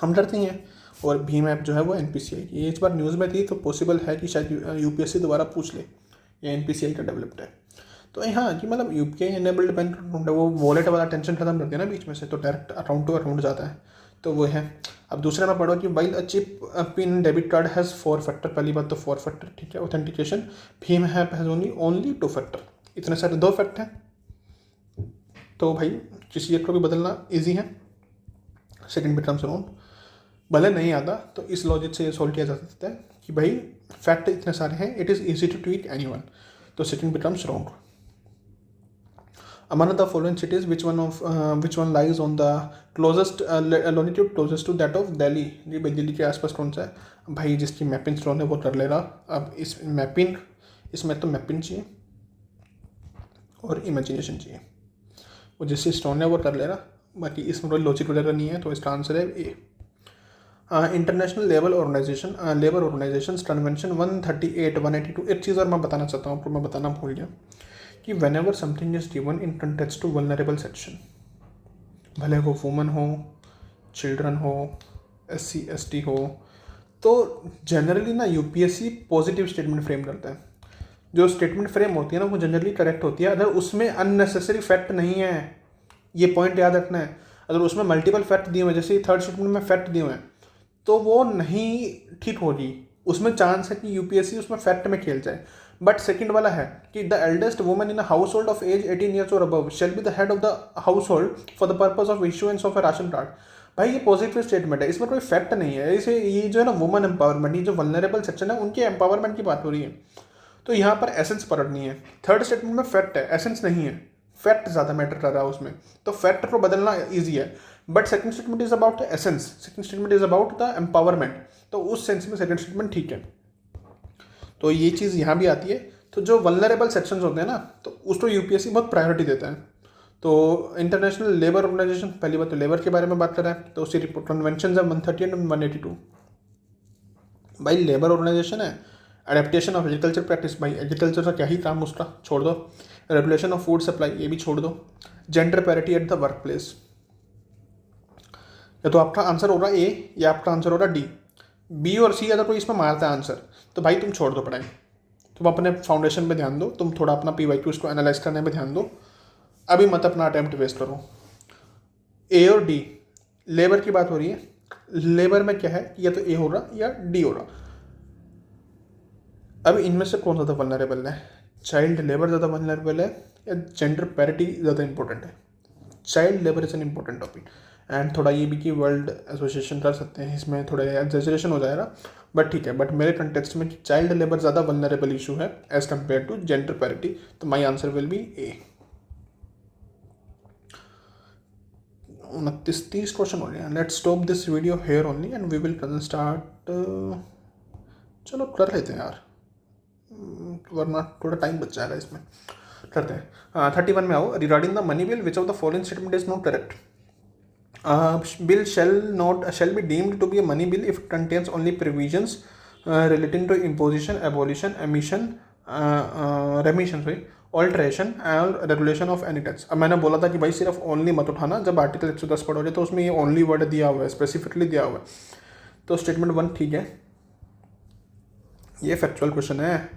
हम डरते हैं. और भीम ऐप जो है वो NPCI की, ये इस बार न्यूज़ में थी, तो पॉसिबल है कि शायद UPSC दोबारा पूछ ले. ये NPCI का डेवलप्ड है. तो हाँ कि मतलब UPI एनेबल्ड बैंक अकाउंट है, वो वॉलेट वाला टेंशन खत्म कर दिया ना बीच में से, तो डायरेक्ट अकाउंट टू अकाउंट जाता है, तो वो है. अब दूसरे में पढ़ो कि while a chip pin debit card has 4 factor. पहली बात तो 4 फैक्टर ठीक है. Authentication Bhim app has only 2 factor. इतने सारे 2 फैक्ट हैं, तो भाई किसी एक को भी बदलना ईजी है. Second becomes wrong. भले नहीं आता तो इस लॉजिक से ये सोल्व किया जा सकता है कि भाई फैक्ट इतने सारे हैं, it is easy to tweet anyone. तो second becomes wrong. Among the following cities, which one lies on the closest longitude closest to that of Delhi? जी भाई दिल्ली के आसपास कौन सा है? भाई जिसकी मैपिंग स्ट्रॉन्ग है वो कर लेगा. अब इस मैपिंग, इसमें तो मैपिंग चाहिए और इमेजिनेशन चाहिए. वो जिसकी स्ट्रॉन्ग है वो कर लेगा, बाकी इसमें कोई लॉजिक वगैरह नहीं है. तो इसका आंसर है A. International Labour Organization convention 138 182. एक चीज़ और मैं बताना चाहता हूँ, आपको मैं बताना भूल गया कि whenever something is given in context to vulnerable section, भले वो वुमन हो, चिल्ड्रन हो, SC ST हो, तो जनरली ना UPSC पॉजिटिव स्टेटमेंट फ्रेम करता है. जो स्टेटमेंट फ्रेम होती है ना वो जनरली करेक्ट होती है अगर उसमें अननेसेसरी फैक्ट नहीं है. ये पॉइंट याद रखना है. अगर उसमें मल्टीपल फैक्ट दिए हुए, जैसे थर्ड स्टेटमेंट में फैक्ट दिए हुए हैं, तो वो नहीं ठीक होगी. उसमें चांस है कि UPSC उसमें फैक्ट में खेल जाए. बट सेकंड वाला है कि the eldest woman in a household of age 18 years और above shall be the head of the household for the purpose of issuance of a ration card. भाई ये positive statement है, इसमें कोई fact नहीं है. इसे ये जो है ना वुमन एम्पावरमेंट, ये जो वल्नरेबल सेक्शन है उनके एम्पावरमेंट की बात हो रही है, तो यहाँ पर एसेंस पकड़नी है. थर्ड स्टेटमेंट में फैक्ट है, एसेंस नहीं है. फैक्ट ज़्यादा मैटर कर रहा है उसमें, तो फैक्ट को बदलना ईजी है. But second statement is about the essence, second statement is about the empowerment, तो उस सेंस में सेकंड स्टेटमेंट ठीक है. तो ये चीज़ यहाँ भी आती है. तो जो वल्नरेबल सेक्शंस होते हैं ना, तो उसको UPSC बहुत प्रायोरिटी देता है. तो इंटरनेशनल लेबर ऑर्गेनाइजेशन, पहली बात तो लेबर के बारे में बात कर रहा है, तो उसकी रिपोर्ट कन्वेंशन है 130 एंड 182. भाई लेबर ऑर्गेनाइजेशन है. एडेप्टेशन ऑफ एग्रीकल्चर प्रैक्टिस, भाई एग्रीकल्चर का क्या ही काम, उसका छोड़ दो. रेगुलेशन ऑफ फूड सप्लाई, ये भी छोड़ दो. Gender parity at the work place, या तो आपका आंसर होगा A या आपका आंसर होगा D. B और C अगर कोई इसमें मारता है आंसर, तो भाई तुम छोड़ दो पढ़ाई, तुम अपने फाउंडेशन पे ध्यान दो, तुम थोड़ा अपना PYQ को एनालाइज करने में ध्यान दो, अभी मत अपना अटैम्प्ट वेस्ट करो. A और D, लेबर की बात हो रही है. लेबर में क्या है कि या तो A होगा या D होगा. अब इनमें से कौन ज़्यादा वल्नरेबल है? चाइल्ड लेबर ज़्यादा वल्नरेबल है या जेंडर पैरिटी ज़्यादा इंपॉर्टेंट है? Child labour is an important topic. And थोड़ा ये भी कि वर्ल्ड एसोसिएशन कर सकते हैं, इसमें थोड़ा एग्जैजरेशन हो जाएगा, बट ठीक है. बट मेरे कंटेक्स्ट में चाइल्ड लेबर ज़्यादा वल्नरेबल इशू है as compare to gender parity, तो my answer will be A. 29-30 question हो गया. Let's stop this video here only and we will start. चलो कर लेते हैं यार, वरना थोड़ा टाइम बच जाएगा इसमें. करते हैं। 31 में आओ, regarding the money bill which of the following statement is not correct. Bill shall be deemed to be a money bill if it contains only provisions relating to imposition, abolition, remission, alteration and regulation of any tax. अब मैंने बोला था कि भाई सिर्फ only मत उठाना, जब आर्टिकल 110 पढ़ोगे तो उसमें ये ओनली वर्ड दिया हुआ है, स्पेसिफिकली दिया हुआ है। तो स्टेटमेंट 1 ठीक है, ये फैक्चुअल क्वेश्चन है,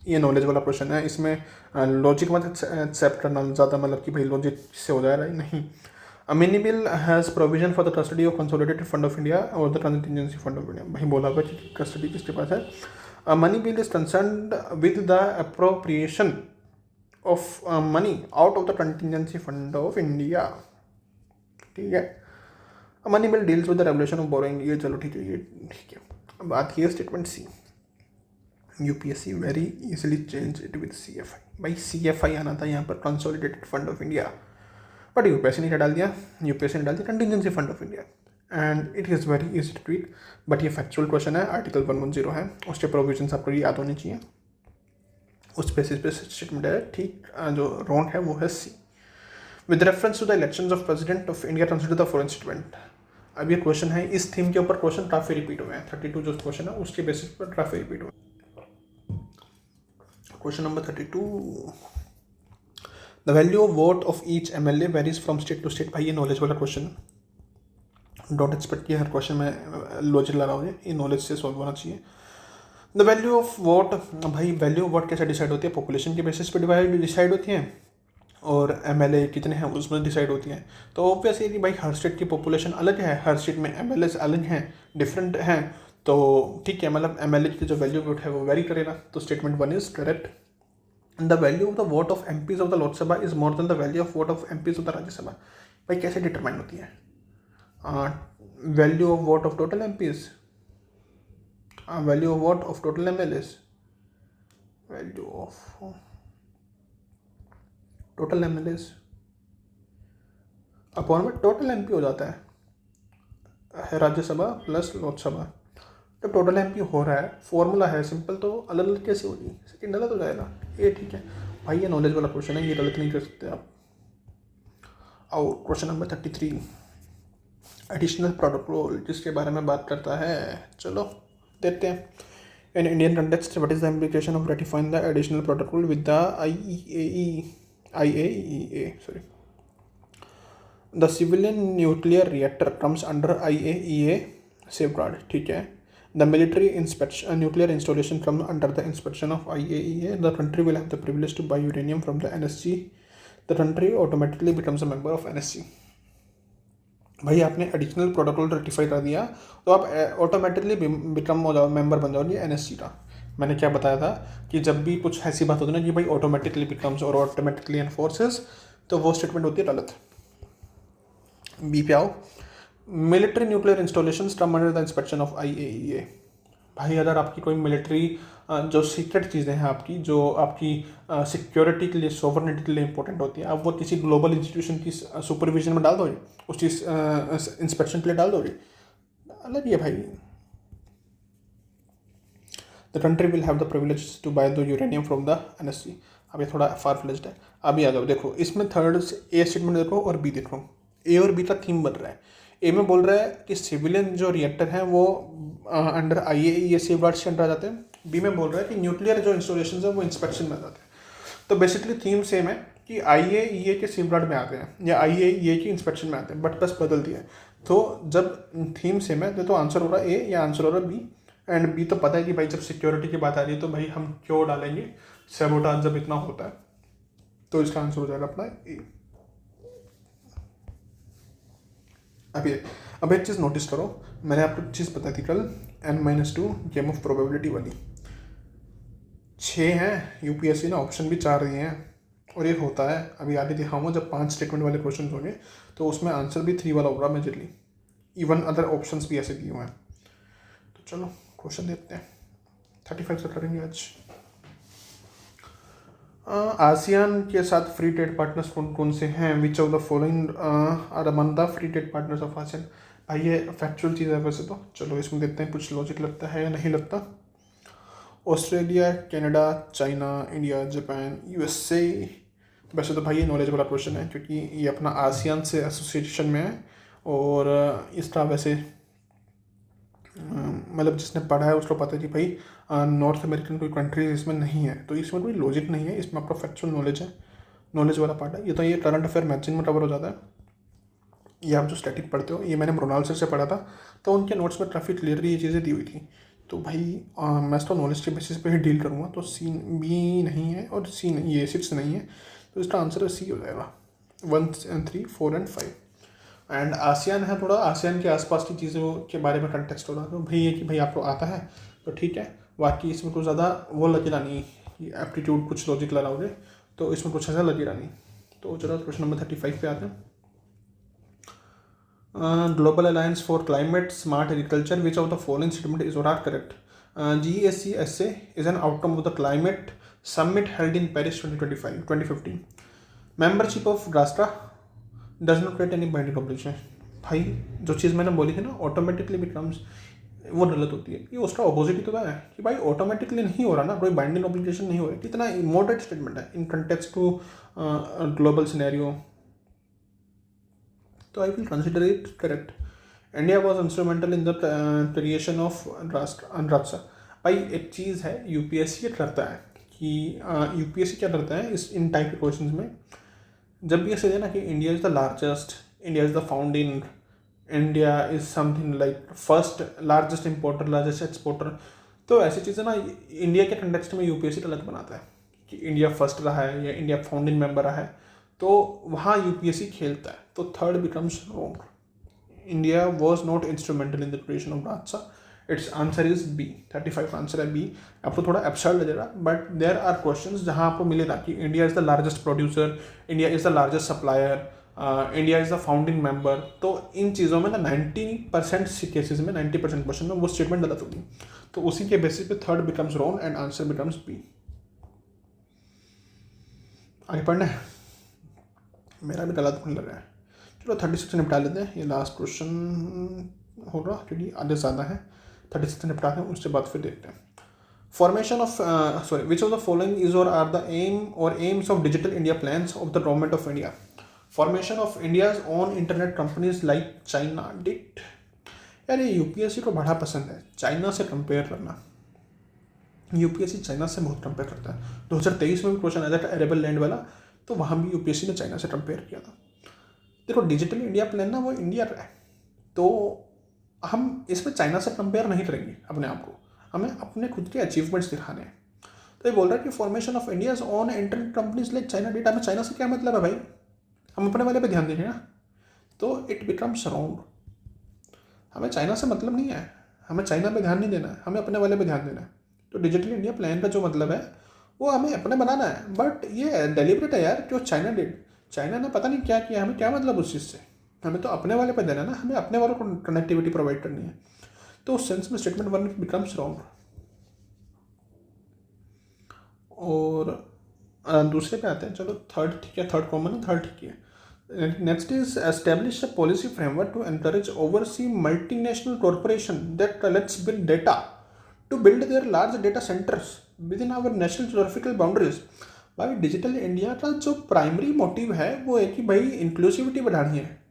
ये नॉलेज वाला क्वेश्चन है, इसमें लॉजिक मत एक्सेप्ट करना ज़्यादा, मतलब कि भाई लॉजिक से हो जाएगा नहीं। A mini bill has provision for the custody of Consolidated Fund of India or the Contingency Fund of India। भाई बोला हुआ कि कस्टडी किसके पास है। A money bill is concerned with the appropriation of money out of the Contingency Fund of India। ठीक है। A money bill deals with the regulation of borrowing। ये चलो ठीक है, ये ठीक है। अब बात की है statement C. UPSC very easily change it with CFI। भाई CFI आना था यहाँ पर, consolidated fund of India, but UPSC ने क्या डाल दिया, यूपीएससी ने डाल दिया contingency fund of India, and it is very easy to read. But ये फैक्चुअल क्वेश्चन है, आर्टिकल 110 है, उसके प्रोविजंस आपको याद होने चाहिए, उस बेसिस पे स्टेटमेंट है। ठीक, जो रॉन्ग है वो है C. With reference to the elections of President of India consider the following statement. अब ये क्वेश्चन है, इस थीम के ऊपर क्वेश्चन काफ़ी रिपीट हुए हैं, 32 जो क्वेश्चन है उसके बेसिस पर काफ़ी रिपीट हुए। Question number 32, the value of vote of each MLA varies from state to state. भाई ये नॉलेज वाला क्वेश्चन, डोंट एक्सपेक्ट कि हर क्वेश्चन में लॉजिक लगा हुआ है, ये नॉलेज से सॉल्व होना चाहिए। द वैल्यू ऑफ वोट, भाई वैल्यू ऑफ वोट कैसे डिसाइड होती है, पॉपुलेशन के बेसिस पे डिसाइड होती है, और MLA कितने हैं उसमें डिसाइड होती है। तो ऑब्वियस है कि भाई हर स्टेट की पॉपुलेशन अलग है, हर स्टेट में MLAs अलग हैं, डिफरेंट हैं, तो ठीक है, मतलब MLA की जो वैल्यू वोट है वो वेरी करेगा। तो statement 1 is correct. The value of the vote of MPs of the Lok Sabha is more than the value of vote of MPs of the Rajya Sabha. भाई कैसे डिटरमाइन होती है, value of vote of total MPs, value of vote of total MLAs, value of total MLAs upon में total MP हो जाता है Rajya Sabha plus Lok Sabha. जब total MP हो रहा है, फॉर्मूला है सिंपल, तो अलग अलग कैसे होगी, सेकंड गलत हो जाएगा, ये ठीक है। भाई ये नॉलेज वाला क्वेश्चन है, ये गलत नहीं कर सकते आप। और क्वेश्चन नंबर 33, एडिशनल प्रोटोकॉल, जिसके बारे में बात करता है, चलो देखते हैं। In Indian context what is the implication of ratifying the additional protocol with the IAEA sorry. The civilian nuclear reactor comes under IAEA safeguard, ठीक है। The military nuclear installation comes under the inspection of IAEA. The country will have the privilege to buy uranium from the NSC. The country automatically becomes a member of NSC. भाई आपने additional protocol ratify कर दिया तो आप automatically become member बन जाओगे NSC का। मैंने क्या बताया था कि जब भी कुछ ऐसी बात होती है ना कि भाई ऑटोमेटिकली बिकम्स और ऑटोमेटिकली एनफोर्सेस, तो वो स्टेटमेंट होती है गलत। बी पे आओ, military nuclear installation come under the inspection of IAEA। भाई अगर आपकी कोई मिलिट्री जो सीक्रेट चीज़ें हैं आपकी, जो आपकी सिक्योरिटी के लिए, सोवरेनिटी के लिए इंपॉर्टेंट होती है, आप वो किसी ग्लोबल इंस्टीट्यूशन की सुपरविजन में डाल दोगे, उस चीज़ इंस्पेक्शन के लिए डाल दोगे, अलग ही है भाई। The country will have the privilege to buy the uranium from the NSC। अब ये थोड़ा फार फ्लेज्ड है। अभी आ जाओ, देखो इसमें थर्ड A स्टेटमेंट देखो और B देखो, A और B का थीम बन रहा है। ए में बोल रहा है कि सिविलियन जो रिएक्टर हैं वो अंडर IAEA सेफगार्ड्स के अंडर आ जाते हैं। बी में बोल रहा है कि न्यूक्लियर जो इंस्टॉलेशन है वो इंस्पेक्शन में आ जाते हैं। तो बेसिकली थीम सेम है कि IAEA के सेफगार्ड में आते हैं या IAEA की इंस्पेक्शन में आते हैं, बट बस बदल दिया है। तो जब थीम सेम है तो आंसर हो रहा है A या आंसर हो रहा है B। एंड B तो पता है कि भाई जब सिक्योरिटी की बात आ रही है तो भाई हम क्यों डालेंगे, सैबोटाज जब इतना होता है, तो इसका आंसर हो जाएगा अपना A। अब एक चीज़ नोटिस करो, मैंने आपको चीज़ बताई थी कल, N-2 गेम ऑफ प्रोबेबिलिटी वाली। 6 हैं यूपीएससी ने ऑप्शन भी 4 दिए हैं, और ये होता है, अभी आगे दिखाऊंगा जब 5 स्टेटमेंट वाले क्वेश्चन होंगे तो उसमें आंसर भी 3 वाला होगा मेजरली, इवन अदर ऑप्शंस भी ऐसे दिए हुए हैं। तो चलो क्वेश्चन देखते हैं, 35 से करेंगे आज। आसियान के साथ फ्री ट्रेड पार्टनर्स कौन कौन से हैं, which of the following are among the free trade partners of ASEAN. भाई ये फैक्चुअल चीज़ है वैसे तो, चलो इसमें देखते हैं कुछ लॉजिक लगता है या नहीं लगता। Australia, Canada, China, India, Japan, USA, वैसे तो भाई ये नॉलेज वाला क्वेश्चन है, क्योंकि ये अपना आसियान से एसोसिएशन में है, और इसका वैसे मतलब जिसने पढ़ा है उसको पता है कि भाई नॉर्थ अमेरिकन कोई कंट्रीज इसमें नहीं है, तो इसमें कोई लॉजिक नहीं है, इसमें आपका फैक्चुअल नॉलेज है, नॉलेज वाला पार्ट है। ये तो ये करंट अफेयर मैगजीन में कवर हो जाता है। ये आप जो स्टैटिक पढ़ते हो, ये मैंने मृणाल सर से पढ़ा था, तो उनके नोट्स में काफ़ी क्लियरली ये चीज़ें दी हुई थी। तो भाई मैं तो नॉलेज के बेसिस पे ही डील करूँगा, तो सी बी नहीं है और सी नहीं, ये 6 नहीं है, तो इसका आंसर सी हो जाएगा। 1 3 4 एंड 5। एंड आसियान है, थोड़ा आसियान के आसपास की चीज़ों के बारे में कंटेक्स्ट होता है, तो भाई ये कि भाई आपको आता है तो ठीक है, बाकी इसमें कुछ ज़्यादा वो लगेगा नहीं कि एप्टीट्यूड कुछ लॉजिक लगाओगे, तो इसमें कुछ ऐसा लगेगा नहीं। तो चलो क्वेश्चन नंबर 35 पे आते हैं। Global Alliance for Climate Smart Agriculture, which of the following statement is not correct? GSCSA is an outcome of the climate summit held in Paris 2015. Membership of राष्ट्र does not create any binding obligation. भाई जो चीज़ मैंने बोली थी ना, automatically becomes, वो गलत होती है। ये उसका ऑपोजिट ही तो है कि भाई ऑटोमेटिकली नहीं हो रहा ना, कोई बाइंडिंग ऑब्लिगेशन नहीं हो रही। कितना मॉडरेट स्टेटमेंट है in context to global scenario, तो I will consider it correct. India was instrumental in the creation of राष्ट्र। भाई एक चीज़ है, यूपीएससी क्या करता है कि यूपीएससी क्या करता है इस इन टाइप के क्वेश्चन में, जब भी ऐसे देना कि India is the largest, India is the founding, India is something like first largest importer, largest exporter, तो ऐसी चीज़ें ना इंडिया के कंटेक्स्ट में यूपीएससी गलत बनाता है कि इंडिया फर्स्ट रहा है या इंडिया फाउंडिंग मेंबर रहा है, तो वहाँ यूपीएससी खेलता है। तो third becomes wrong. India was not instrumental in the creation of राजसा। Its answer is B. 35 answer है बी। आपको थोड़ा एब्सर्ड लगेगा, बट देयर आर क्वेश्चंस जहाँ आपको मिलेगा कि India is the largest producer, India is the largest supplier, India is the founding member. तो इन चीज़ों में ना 90% केसेज में, 90% क्वेश्चन में वो स्टेटमेंट गलत होगी, तो उसी के बेसिस पे third becomes wrong and answer becomes B. आगे पढ़ना है, मेरा भी गलत होने लगा है। चलो 36 से निपटा लेते हैं, ये लास्ट क्वेश्चन होगा क्योंकि आधे ज़्यादा है। 36 से निपटाते हैं, उसके बाद फिर देखते हैं। Formation of which of the following is और are the aim or aims of digital India plans of the government of India? Formation of India's own internet companies like China did. यार ये यूपीएससी को बड़ा पसंद है China से compare करना। UPSC China से बहुत कंपेयर करता है। 2023 में भी क्वेश्चन आया था अरेबल लैंड वाला, तो वहाँ भी यूपीएससी ने चाइना से कंपेयर किया था। देखो डिजिटल इंडिया प्लान ना वो इंडिया का है, तो हम इसमें चाइना से कंपेयर नहीं करेंगे अपने आप को, हमें अपने खुद के अचीवमेंट्स दिखाने हैं। तो ये बोल रहा है कि formation of India's own internet companies like China data में चाइना से क्या मतलब है भाई, हम अपने वाले पे ध्यान देंगे ना, तो इट बिकम्स रॉन्ग। हमें चाइना से मतलब नहीं है, हमें चाइना पे ध्यान नहीं देना है, हमें अपने वाले पे ध्यान देना है। तो डिजिटल इंडिया प्लान का जो मतलब है वो हमें अपने बनाना है, बट ये डेलिब्रेट है यार, जो चाइना डिड, चाइना ने पता नहीं क्या किया, हमें क्या मतलब उस चीज़ से, हमें तो अपने वाले पे देना है ना, हमें अपने वालों को कनेक्टिविटी प्रोवाइड करनी है। तो उस सेंस में स्टेटमेंट 1 बिकम्स रॉन्ग। और दूसरे पे आते हैं, चलो थर्ड ठीक है, थर्ड कॉमन है, थर्ड ठीक है। Next is establish a policy framework to encourage oversea multinational corporation that collects big data to build their large data centers within our national geographical boundaries. भाई digital India का जो primary motive है वो है कि भाई inclusivity बढ़ानी है।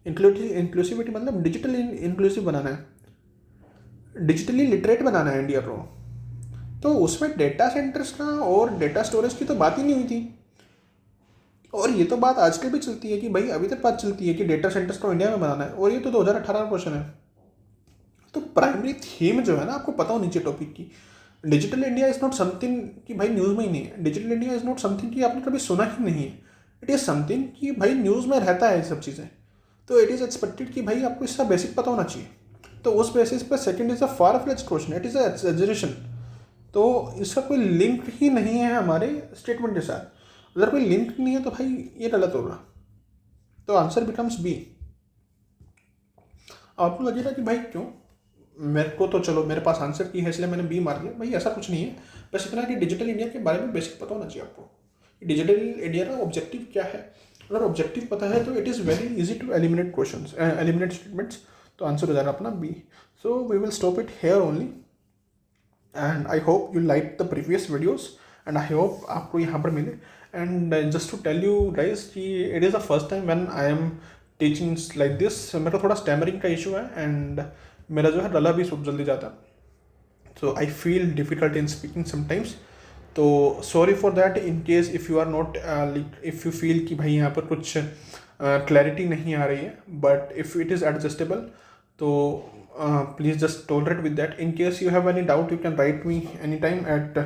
इंक्लूसिविटी मतलब डिजिटल इंक्लूसिव बनाना है, डिजिटली लिटरेट बनाना है इंडिया को। तो उसमें डेटा सेंटर्स का और डेटा स्टोरेज की तो बात ही नहीं हुई थी। और ये तो बात आजकल भी चलती है कि भाई अभी तक बात चलती है कि डेटा सेंटर्स को इंडिया में बनाना है, और ये तो 2018 का क्वेश्चन है। तो प्राइमरी थीम जो है ना, आपको पता होनी चाहिए टॉपिक की। Digital India is not something कि भाई न्यूज़ में ही नहीं है, digital India is not something कि आपने कभी सुना ही नहीं है, इट इज़ समथिंग कि भाई न्यूज़ में रहता है ये सब चीज़ें। तो इट इज़ एक्सपेक्टेड कि भाई आपको इसका बेसिक पता होना चाहिए। तो उस बेसिस पर second is a far fledge question, it is a exaggeration. तो इसका कोई लिंक ही नहीं है हमारे स्टेटमेंट के साथ। अगर कोई लिंक नहीं है तो भाई ये गलत होगा, तो आंसर बिकम्स बी। आपको लगेगा कि भाई क्यों, मेरे को तो चलो मेरे पास आंसर की है इसलिए मैंने बी मार दिया। भाई ऐसा कुछ नहीं है, बस इतना कि डिजिटल इंडिया के बारे में बेसिक पता होना चाहिए आपको, डिजिटल इंडिया का ऑब्जेक्टिव क्या है। अगर ऑब्जेक्टिव पता है तो it is very easy to eliminate questions, eliminate statements. तो आंसर हो जाएगा अपना B. So we will stop it here only, and I hope you like the previous videos, and I hope आपको यहाँ पर मिले and just to tell you guys कि it is the first time when I am teaching like this. मेरा थोड़ा stammering का issue है and मेरा जो है गला भी सूख जल्दी जाता है, so I feel difficult in speaking sometimes. तो sorry for that in case if you are not if you feel कि भाई यहाँ पर कुछ क्लैरिटी नहीं आ रही है, but if it is adjustable तो please just tolerate with that. In case you have any doubt you can write me any time at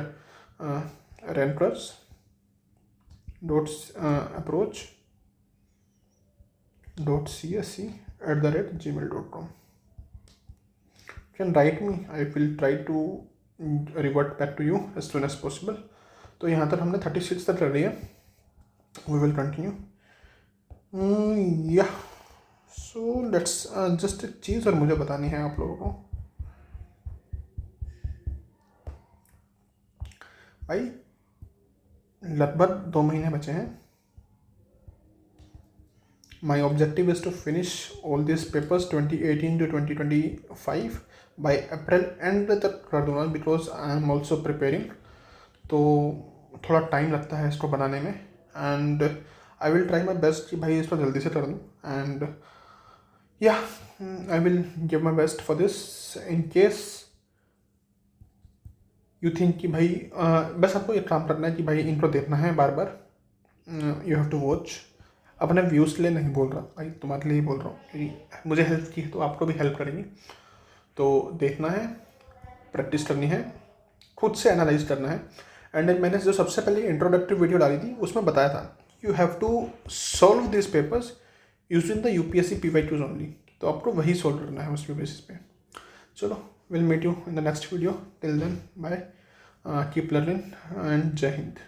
renters.approach.csc@gmail.com. Can write me. I will try to revert back to you as soon as possible. तो यहाँ तक हमने 36 तक कर लिया. We will continue. Yeah. So let's just एक चीज़ और मुझे बतानी है आप लोगों को. भाई लगभग 2 महीने बचे हैं. My objective is to finish all these papers 2018 to 2025 by April end तक कर दूँगा because I am also preparing. तो थोड़ा टाइम लगता है इसको बनाने में and I will try my best कि भाई इसको जल्दी से कर दूँ and yeah I will give my best for this. In case you think कि भाई बस आपको एक काम करना है कि भाई इनको देखना है बार बार. You have to watch. अपने व्यूज़ के लिए नहीं बोल रहा भाई, तुम्हारे लिए ही बोल रहा हूँ कि मुझे हेल्प की है तो आपको भी हेल्प करेंगी. तो देखना है, प्रैक्टिस करनी है, खुद से एनालाइज करना है. एंड मैंने जो सबसे पहले इंट्रोडक्टरी वीडियो डाली थी उसमें बताया था you have to solve this papers using the UPSC PYQs only. तो आपको वही सॉल्व करना है उसके बेसिस पे. चलो will meet you in the next video. Till then bye, keep learning and जय हिंद.